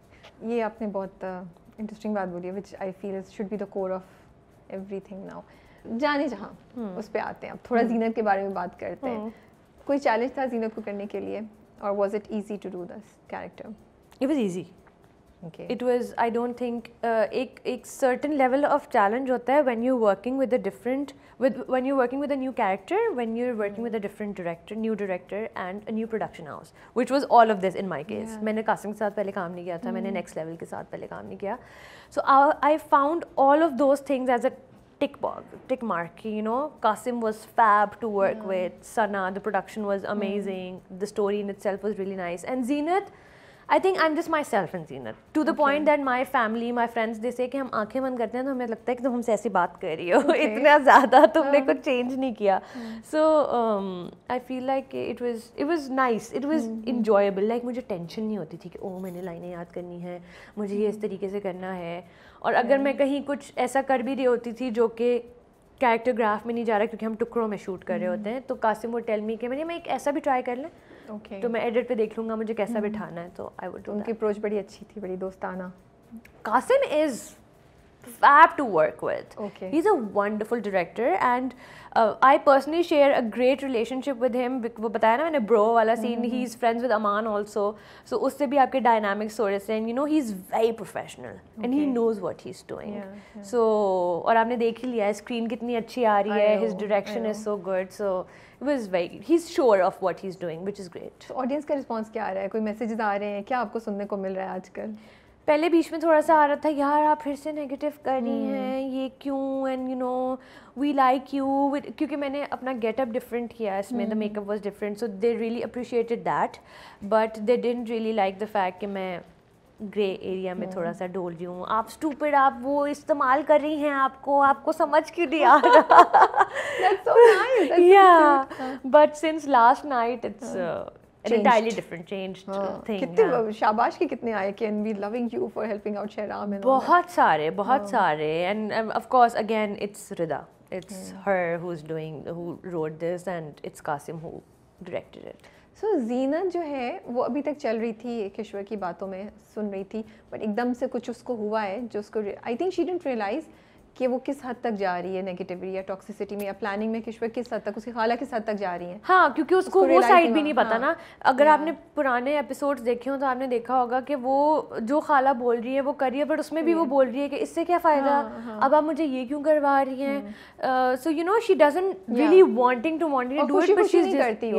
ये आपने बहुत इंटरेस्टिंग बात बोली है, which I feel should be the core of everything now. जाने जहाँ उस पे आते हैं, अब थोड़ा जीनत के बारे में बात करते हैं। कोई चैलेंज था जीनत को करने के लिए, और was it easy to do this character? It was easy. Okay. It was, I don't think एक certain level of challenge होता है when you're working with a different, when you're working with a new character, when you're working with a different director, new director and a new production house, which was all of this in my case. मैंने casting के साथ पहले काम नहीं किया था, मैंने next level के साथ पहले काम नहीं किया, so I found all of those things as a tick mark. Qasim was fab to work with, Sana, the production was amazing, the story in itself was really nice, and Zeenat, I think I'm just myself in Zeenat, to the point that my family, my friends, they say कि हम आंखें बंद करते हैं तो हमें लगता है कि तुम हमसे ऐसी बात कर रही हो, इतना ज़्यादा तुमने कुछ change नहीं किया. So I feel like it was nice, it was enjoyable. Like मुझे tension नहीं होती थी कि ओह मैंने लाइनें याद करनी है, मुझे ये इस तरीके से करना है, और अगर मैं कहीं कुछ ऐसा कर भी रही होती थी जो कि कैरेक्टर ग्राफ में नहीं जा रहा क्योंकि हम टुकड़ों में शूट कर रहे होते हैं, तो कासिम वो टेल मी कि मैं एक ऐसा भी ट्राई कर लें, तो मैं एडिट पे देख लूँगा मुझे कैसा बिठाना है, तो आई वुड। उनकी अप्रोच बड़ी अच्छी थी, बड़ी दोस्ताना। Qasim is fab to work with. Okay. He's a wonderful director, and I personally share a great relationship with him. वो बताया ना मैंने bro वाला scene, he's friends with Aman also, so उससे भी आपके dynamics थोड़े से, and you know he's very professional and he knows what he's doing. So और आपने देख ही लिया है screen कितनी अच्छी आ रही है, his direction is so good, so it was very, he's sure of what he's doing, which is great. So audience का response क्या आ रहा है, कोई messages आ रहे हैं, क्या आपको सुनने को मिल रहा है आजकल? पहले बीच में थोड़ा सा आ रहा था यार आप फिर से नेगेटिव कर रही हैं ये क्यों, and you know we like you, क्योंकि मैंने अपना गेटअप डिफरेंट किया इसमें, the makeup was different, so they really appreciated that, but they didn't really like the fact कि मैं ग्रे एरिया में थोड़ा सा डोल रही हूँ, आप स्टूपिड, आप वो इस्तेमाल कर रही हैं, आपको समझ क्यों नहीं आ रहा. That's so nice. That's Yeah, so cute. but since last night it's an entirely different changed thing. कितने शाबाश के कितने आए कि and we loving you for helping out Shahram and all that. बहुत सारे, and of course again it's Rida, it's her who wrote this, and it's Qasim who directed it. So ज़ीनत जो है वो अभी तक चल रही थी, किश्वर की बातों में सुन रही थी, बट एकदम से कुछ उसको हुआ है जो उसको I think she didn't realise कि वो किस हद तक जा रही है नेगेटिविटी या टॉक्सिसिटी में या प्लानिंग में, किश्वर किस हद तक, उसकी खाला किस हद तक जा रही है. हाँ, क्योंकि उसको वो साइड भी नहीं पता ना. अगर Yeah. आपने पुराने एपिसोड्स देखे हो तो आपने देखा होगा कि वो जो खाला बोल रही है वो कर रही है, बट उसमें भी वो बोल रही है कि इससे क्या फ़ायदा, अब आप मुझे ये क्यों करवा रही हैं. So you know she doesn't really wanting to do it, but she is करती हो.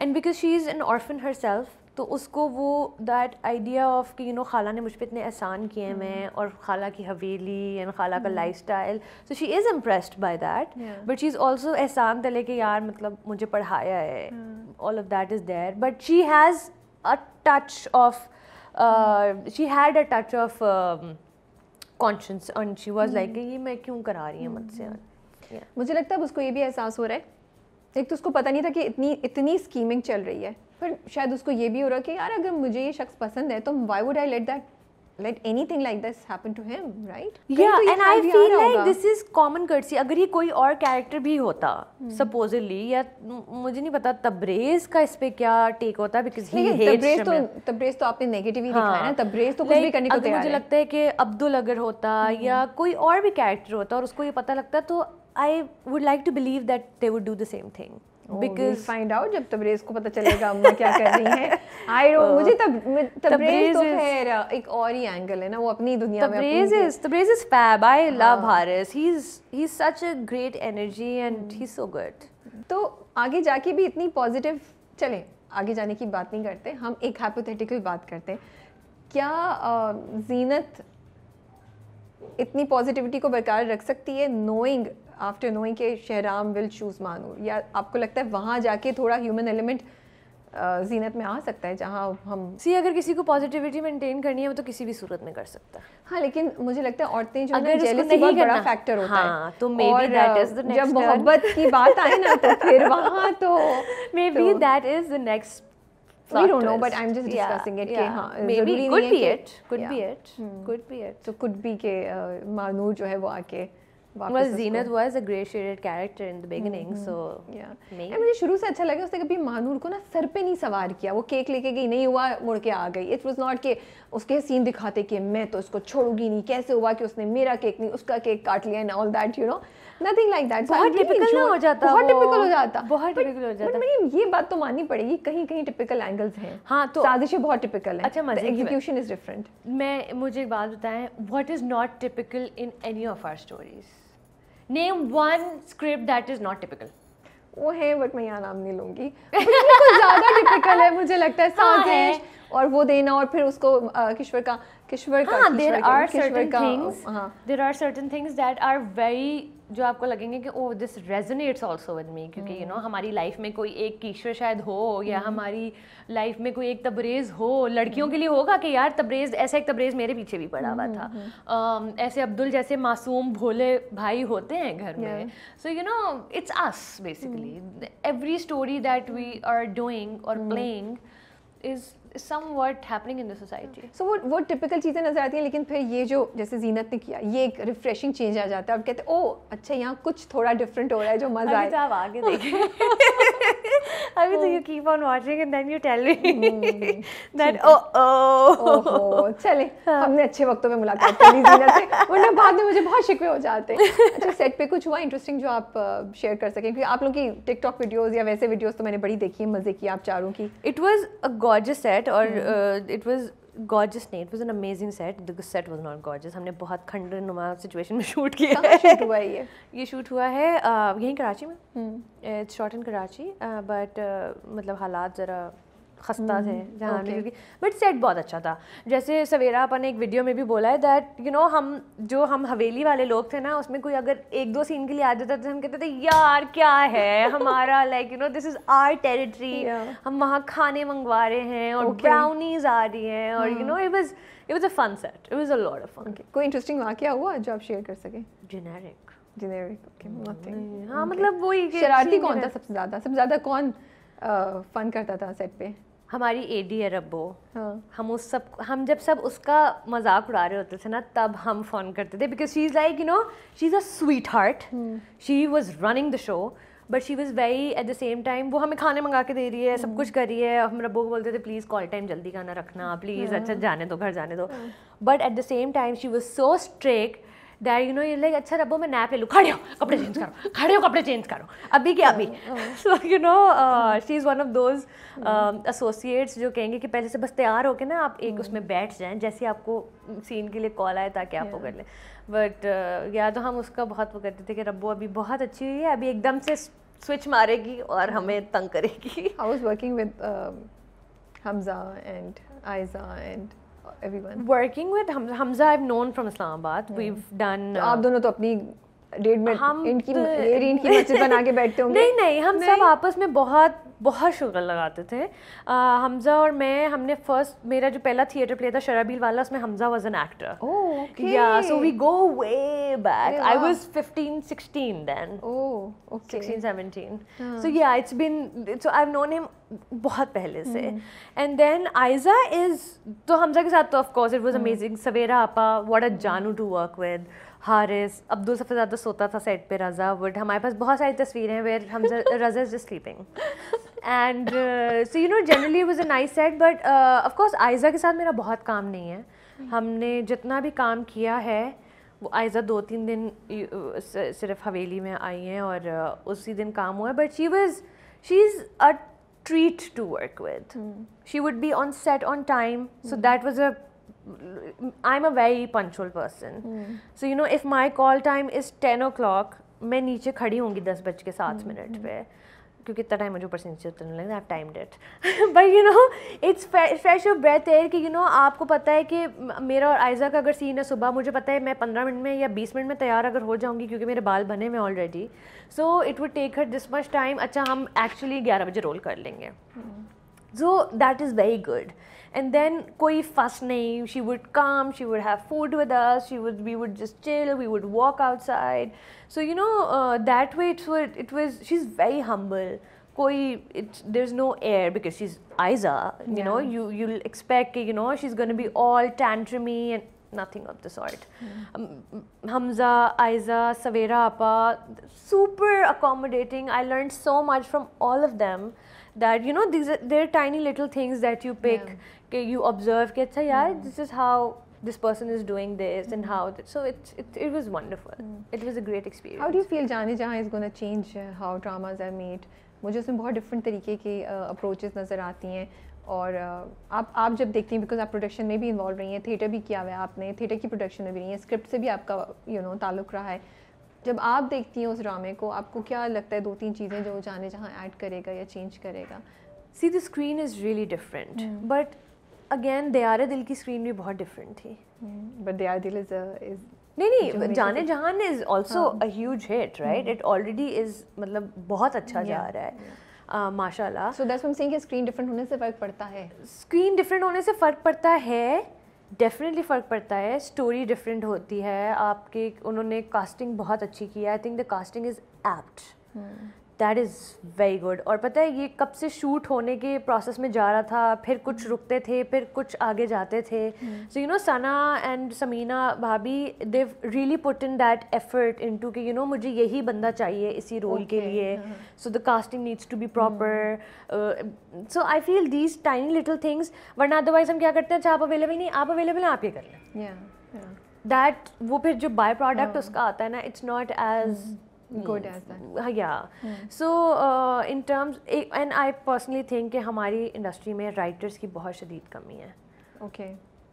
And because she is an orphan herself, तो उसको वो दैट आइडिया ऑफ कि यू नो खाला ने मुझ पे इतने एहसान किए मैं, और खाला की हवेली एंड खाला का lifestyle, so she is impressed by that, but she is also एहसान तले के यार मतलब मुझे पढ़ाया है, all of that is there, but she has a touch of she had a touch of conscious, and she was like ये मैं क्यों करा रही हूँ मुझसे. मुझे लगता है उसको ये भी एहसास हो रहा है, एक तो उसको पता नहीं था कि इतनी स्कीमिंग चल रही है, पर शायद उसको ये भी हो रहा है कि यार अगर मुझे ये शख्स पसंद है तो why would I let anything like this happen to him, right? Yeah, and I feel like this is common courtesy. अगर ये कोई और कैरेक्टर भी होता supposedly, या मुझे नहीं पता तब्रेज़ का इस पे क्या टेक होता, because he hates तब्रेज़ तो आपने नेगेटिव ही दिखाया ना, तब्रेज़ तो कुछ भी करने को तैयार है. मुझे लगता है कि अब्दुल अगर होता या कोई और भी कैरेक्टर होता और उसको ये पता लगता, तो I would like to believe that they would do the same thing. Because we'll find out जब तब्रेज़ को पता चलेगा अम्मा क्या कर रही हैं. मुझे तब्रेज़ तो खैर एक और ही एंगल है ना, वो अपनी दुनिया में. Tabrez is fab. I love Haris. He's such a great energy and he's so good. तो आगे जाके भी इतनी पॉजिटिव, चलें आगे जाने की बात नहीं करते, हम एक हाइपोथेटिकल बात करते हैं. क्या ज़ीनत इतनी पॉजिटिविटी को बरकरार रख सकती है नोइंग आफ्टर नोइंग कि शहराम विल चूज़ मानूर, या आपको लगता है वहाँ जाके थोड़ा ह्यूमन एलिमेंट ज़ीनत में आ सकता है जहाँ हम अगर किसी को पॉजिटिविटी मेंटेन करनी है वो तो किसी भी सूरत में कर सकता है. हाँ, लेकिन मुझे लगता है औरतें जो अगर जेलसी बहुत बड़ा फैक्टर होता है, तो maybe that is the next जब मोहब्बत की बात आए ना तो फिर वहाँ तो maybe that is the next. We don't know, but I'm just discussing it. हाँ, maybe could be it. So could be के मानूर जो है वो आके. Well, Zenith was a grey shaded character in the beginning, so maybe. मुझे शुरू से अच्छा लगा उसने कभी महानूर को ना सर पे नहीं सवार किया, वो केक लेके गई, नहीं हुआ मुड़ के आ गई. It was not कि उसके सीन दिखाते कि मैं तो इसको छोड़ूंगी नहीं, कैसे हुआ कि उसने मेरा केक नहीं उसका केक काट लिया and all that, you know, nothing like that. बहुत टिपिकल हो जाता, बहुत टिपिकल हो जाता. बट ये बात तो माननी पड़ेगी, कहीं कहीं टिपिकल एंगल्स हैं. हाँ, तो साजिशें बहुत टिपिकल हैं. अच्छा, मजे की एग्जीक्यूशन इज डिफरेंट. मुझे एक बात बताएं, what is not typical in any of our stories? Name one script that is not typical. वो है, बट मैं यहाँ नाम नहीं लूँगी. कुछ ज़्यादा टिपिकल है मुझे लगता है. साजिश और वो देना, और फिर उसको किश्वर का there are certain things that are very, जो आपको लगेंगे कि oh this resonates also with me, क्योंकि you know हमारी लाइफ में कोई एक किश्वर शायद हो, या हमारी लाइफ में कोई एक तब्रेज़ हो. लड़कियों के लिए होगा कि यार तब्रेज़, ऐसा एक तब्रेज़ मेरे पीछे भी पड़ा हुआ था. ऐसे अब्दुल जैसे मासूम भोले भाई होते हैं घर में. So you know it's us basically. Every story that we are doing or playing is somewhat happening in the society. So वो typical चीज़ें नज़र आती हैं, लेकिन फिर ये जो जैसे जीनत ने किया, ये एक रिफ्रेशिंग चेंज आ जाता है. अब कहते हैं ओह अच्छा यहाँ कुछ थोड़ा डिफरेंट हो रहा है जो मज़ा आए. अभी तो आप आगे देखें. अभी तो you keep on watching and then you tell me that ओहो चले हमने अच्छे वक्तों में मुलाकात कर ली जीनत से, वरना बाद में मुझे बहुत शिकवे हो जाते हैं. अच्छा सेट पे कुछ हुआ इंटरेस्टिंग जो आप शेयर कर सकें, क्योंकि आप लोगों की टिकटॉक वीडियोस या वैसे वीडियोस तो मैंने बड़ी देखी है, मज़े की आप चारों की. It was a gorgeous set, or it was gorgeous नहीं, it was an amazing set. The set was not gorgeous. हमने बहुत खंडनुमा सिचुएशन में शूट किया है. शूट हुआ है ये शूट हुआ है यहीं कराची में. It's shot in Karachi, but मतलब हालात ज़रा खस्ता थे जहाँ क्योंकि बट सेट बहुत अच्छा था. जैसे सवेरा अपन ने एक वीडियो में भी बोला है दैट यू नो हम हवेली वाले लोग थे ना, उसमें कोई अगर एक दो सीन के लिए आ जाता था हम कहते थे यार क्या है हमारा like you know this is our territory, हम वहाँ खाने मंगवा रहे हैं और ब्राउनीज आ रही हैं और you know it was a fun set, it was a lot of fun. कोई इंटरेस्टिंग वाकया हुआ जो आप शेयर कर सकें? Generic okay nothing. हाँ मतलब वही शरारती कौन था सबसे ज़्यादा कौन फन करता था सेट पे? हमारी एडी है रब्बो. हम जब सब उसका मजाक उड़ा रहे होते थे ना तब हम फोन करते थे because she is like you know she is a sweet heart. She was running the show but she was very at the same time वो हमें खाने मंगा के दे रही है, सब कुछ कर रही है. हम रब्बो को बोलते थे प्लीज़ कॉल टाइम जल्दी खाना रखना प्लीज़, अच्छा जाने दो घर जाने दो. But at the same time she was so strict that you no you like अच्छा रब्बो मैं नैप ले लूँ, खड़े हो कपड़े चेंज करो, खड़े हो कपड़े चेंज करो अभी के अभी. सो you know she is one of those associates जो कहेंगे कि पहले से बस तैयार होके ना आप एक उसमें बैठ जाएं जैसे आपको सीन के लिए कॉल आए ताकि आप वो कर लें. बट या तो हम उसका बहुत वो करते थे कि रब्बो अभी बहुत अच्छी हुई है, अभी एकदम से स्विच मारेगी और हमें तंग करेगी. I was working with Hamza and Aiza and everyone. Working with Hamza I've known from Islamabad. We've done. आप दोनों तो अपनी डेट में इनकी मस्जिद बना के बैठते होंगे. नहीं हम सब आपस में बहुत शुगर लगाते थे. हमजा और मैं हमने फर्स्ट मेरा जो पहला थिएटर प्ले था शराबील वाला उसमें Hamza was an actor. Oh okay. Yeah so we go way back. I was 15-16 then. Oh okay. 16-17. So yeah it's been so I have known him बहुत पहले से. एंड देन आयजा इज तो हमजा के साथ तो of course it was amazing. Savera apa what a jaanu to work with. Haris Abdul सबसे ज़्यादा सोता था सेट पे. रज़ा वुड हमारे पास बहुत सारी तस्वीरें हैं where Hamza Raza is just sleeping. And so you know generally it was a nice set but of course Aiza के साथ मेरा बहुत काम नहीं है. हमने जितना भी काम किया है वो आयजा 2-3 दिन सिर्फ हवेली में आई हैं और उसी दिन काम हुआ है. But she is a treat to work with. She would be on set on time, so that was I'm a very punctual person. So you know if my call time is 10 o'clock, मैं नीचे खड़ी होंगी 10:07 पे क्योंकि इतना time मुझे ऊपर से नीचे उतरने लगता है. I've timed it. But you know it's fresh of breath air कि you know आपको पता है कि मेरा और आयजा का अगर सीन है सुबह, मुझे पता है मैं 15 मिनट में या 20 मिनट में तैयार अगर हो जाऊंगी क्योंकि मेरे बाल बने हुए already. So it would take her this much time. अच्छा हम एक्चुअली 11 बजे रोल कर लेंगे. So that is very good. And then कोई fuss नहीं. She would come, she would have food with us, we would just chill, we would walk outside. So you know that way it was she's very humble. There's no air because she's Aiza. You know you'll expect you know she's going to be all tantrumy and nothing of the sort. Hamza, Aiza, Savera Appa, super accommodating. I learned so much from all of them. That you know they're tiny little things that you pick, you observe कि अच्छा यार this is how this person is doing this and how so it was wonderful. It was a great experience. How do you feel जाने जहाँ is going to change how dramas are made? मुझे उसमें बहुत different तरीके की approaches नज़र आती हैं और आप जब देखती हैं बिकॉज आप प्रोडक्शन में भी इन्वॉल्व रही हैं, थिएटर भी किया हुआ है आपने, थिएटर की प्रोडक्शन में भी रही हैं, स्क्रिप्ट से भी आपका यू नो ताल्लुक़ रहा है. जब आप देखती हैं उस ड्रामे को आपको क्या लगता है 2-3 चीज़ें जो जाने जहाँ ऐड करेगा या चेंज करेगा? See the screen is really different, but again Diyar-e दिल की स्क्रीन भी बहुत different थी. But दयारे दिल is नहीं जाने जहान is also a huge hit, right? It already is मतलब बहुत अच्छा जा रहा है माशाल्लाह. So that's what I'm saying कि स्क्रीन डिफरेंट होने से फ़र्क पड़ता है. स्क्रीन डिफरेंट होने से फ़र्क पड़ता है, डेफिनेटली फ़र्क पड़ता है. स्टोरी डिफरेंट होती है आपके. उन्होंने कास्टिंग बहुत अच्छी की है. I think the casting is apt. That is very good. और पता है ये कब से शूट होने के प्रोसेस में जा रहा था, फिर कुछ रुकते थे, फिर कुछ आगे जाते थे। So you know Sana and Samina bhabhi they've really put in that effort into कि यू नो मुझे यही बंदा चाहिए इसी रोल के लिए, so the casting needs to be proper. So I feel these tiny little things, वरना अदरवाइज हम क्या करते हैं, अच्छा आप अवेलेबल नहीं, आप अवेलेबल हैं, आप ये कर लें, दैट वो फिर जो बाय प्रोडक्ट उसका आता है ना, it's not as good as that. Yeah. So in terms, and I personally think कि हमारी इंडस्ट्री में राइटर्स की बहुत शदीद कमी है। Okay.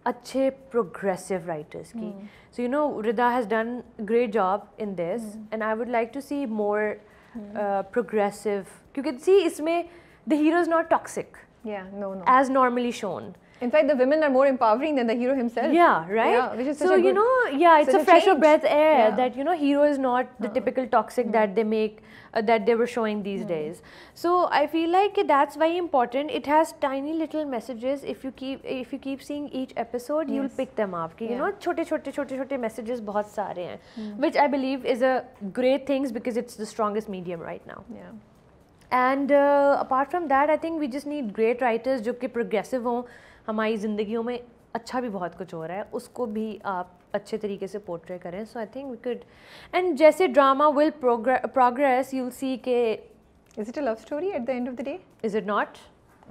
अच्छे प्रोग्रेसिव राइटर्स की। So you know Rida has done great job in this and I would like to see more progressive, क्योंकि see इसमें the hero is not toxic No. as normally shown. In fact, the women are more empowering than the hero himself. Yeah, right? Yeah, which is such so, a good, you know, yeah, it's a fresher change. breath air that, you know, hero is not the typical toxic that they make, that they were showing these days. So, I feel like that's very important. It has tiny little messages. If you keep seeing each episode, you'll pick them up. You know, छोटे messages बहुत सारे हैं, which I believe is a great thing because it's the strongest medium right now. Yeah. And apart from that, I think we just need great writers जो कि progressive हों। हमारी ज़िंदगियों में अच्छा भी बहुत कुछ हो रहा है, उसको भी आप अच्छे तरीके से पोर्ट्रे करें। So I think we could, and जैसे drama will progress, you'll see के Is it a love story at the end of the day? Is it not?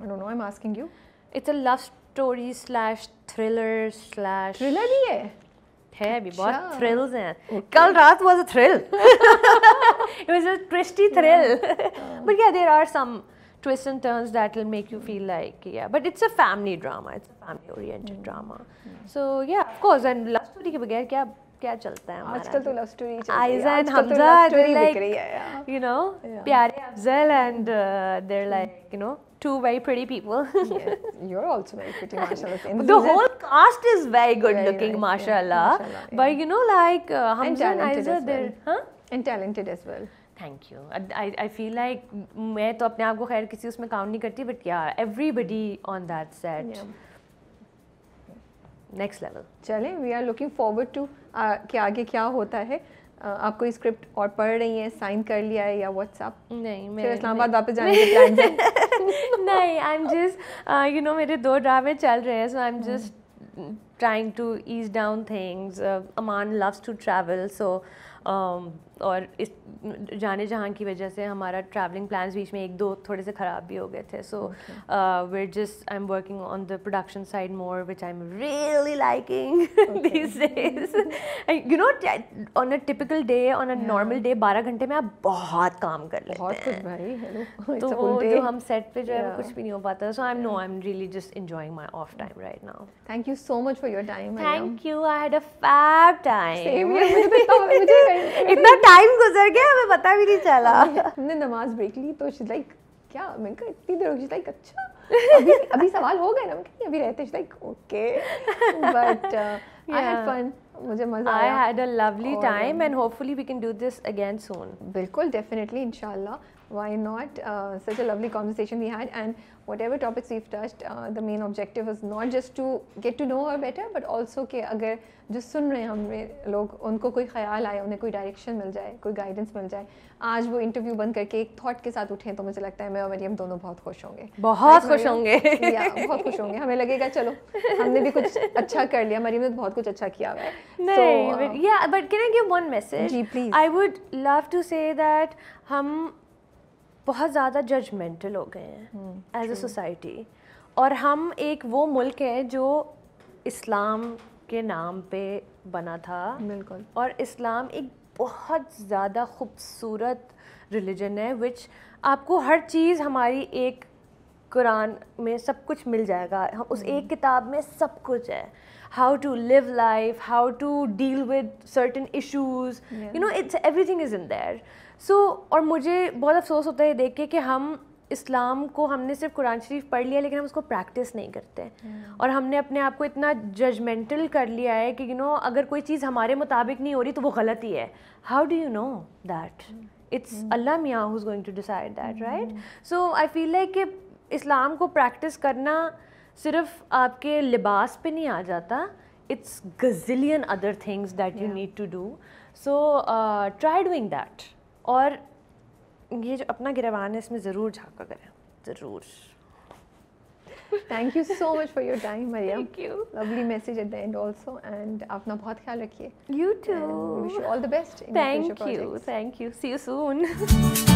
I don't know, I'm asking you. It's a love story slash thriller slash Thriller भी है भी, बहुत अच्छा। Thrills हैं। कल रात was a thrill, it was a twisty thrill, but yeah there are some twists and turns that will make you feel like, yeah, but it's a family drama, it's a family oriented drama. So yeah, of course, and love story के बगैर क्या चलता है हमारा? आजकल तो love story Aiza and Hamza, they're like, you know, प्यारे Afzal and they're like, you know, two very pretty people. Yes, you're also very pretty, mashallah. The whole cast is very good looking, nice, mashallah. mashallah, but you know, like Hamza and Aiza, they're and talented as well. Thank you. I feel like मैं तो अपने आप को खैर किसी उसमें count नहीं करती, but yeah, everybody on that set, next level. चलें, we are looking forward to कि आगे क्या होता है। आप कोई स्क्रिप्ट और पढ़ रही हैं, साइन कर लिया है या व्हाट्सएप? नहीं, फिर इस्लामाबाद वापस जाने के प्लान हैं? नहीं, I'm just you know, मेरे 2 ड्रामे चल रहे हैं, so I'm just trying to ease down things. Aman loves to travel, so और इस जाने जहाँ की वजह से हमारा ट्रैवलिंग प्लान्स बीच में 1-2 थोड़े से ख़राब भी हो गए थे। सो we're just, I'm working on the production side more, which I'm really liking these days. You know, on a typical day, on a normal day, 12 घंटे में आप बहुत काम कर लेते बहुत कुछ हैं। भाई, हेलो। तो वो जो हम सेट पे जो है वो कुछ भी नहीं हो पाता। So I'm really just enjoying my off time right now. Thank you so much for your time. Thank you, I had a fab time. Same here, मुझे इतना टाइम गुजर गया हमें पता भी नहीं चला। हमने नमाज ब्रेक ली तो she's like, क्या? मैंने कहा इतनी देर हो गई। she's like, अच्छा अभी सवाल हो गए ना? मैं कहा अभी रहते। she's like, okay, but I had fun, मुझे मजा आया। I had a lovely time and hopefully we can do this again soon. बिल्कुल, definitely, inshallah. Why not? Such a lovely conversation we had, and whatever topics we've touched, the main objective was not just to get to know her better, but also कि अगर जो सुन रहे हैं हमें लोग, उनको कोई ख्याल आए, उन्हें कोई डायरेक्शन मिल जाए, कोई गाइडेंस मिल जाए, आज वो इंटरव्यू बंद करके एक थॉट के साथ उठें, तो मुझे लगता है मैं और मरियम दोनों बहुत खुश होंगे। बहुत खुश होंगे। बहुत खुश होंगे। हमें लगेगा चलो हमने भी कुछ अच्छा कर लिया, मरियम ने तो बहुत कुछ अच्छा किया हुआ है। नहीं, yeah, but can I give one message? Ji, please. I would love to say that हम बहुत ज़्यादा जजमेंटल हो गए हैं एज अ सोसाइटी, और हम एक वो मुल्क है जो इस्लाम के नाम पे बना था। बिल्कुल। और इस्लाम एक बहुत ज़्यादा खूबसूरत रिलीजन है, विच आपको हर चीज़ हमारी एक कुरान में सब कुछ मिल जाएगा। उस एक किताब में सब कुछ है, how to live life, how to deal with certain issues, you know, it's everything is in there. So और मुझे बहुत अफसोस होता है देख के कि हम इस्लाम को, हमने सिर्फ कुरान शरीफ पढ़ लिया लेकिन हम उसको प्रैक्टिस नहीं करते, और हमने अपने आप को इतना जजमेंटल कर लिया है कि अगर कोई चीज़ हमारे मुताबिक नहीं हो रही तो वो गलत ही है। How do you know that? It's Allah miyan who is going to decide that, right? So I feel like कि इस्लाम को प्रैक्टिस करना सिर्फ आपके लिबास पे नहीं आ जाता, it's gazillion other things that you need to do. So try doing that, और ये जो अपना गिरवान है इसमें ज़रूर झांका करें, ज़रूर। Thank you so much for your time, Mariam. Thank you. Lovely message at the end also, and अपना बहुत ख्याल रखिए. You too. And we wish you all the best in your future projects. Thank you. See you soon.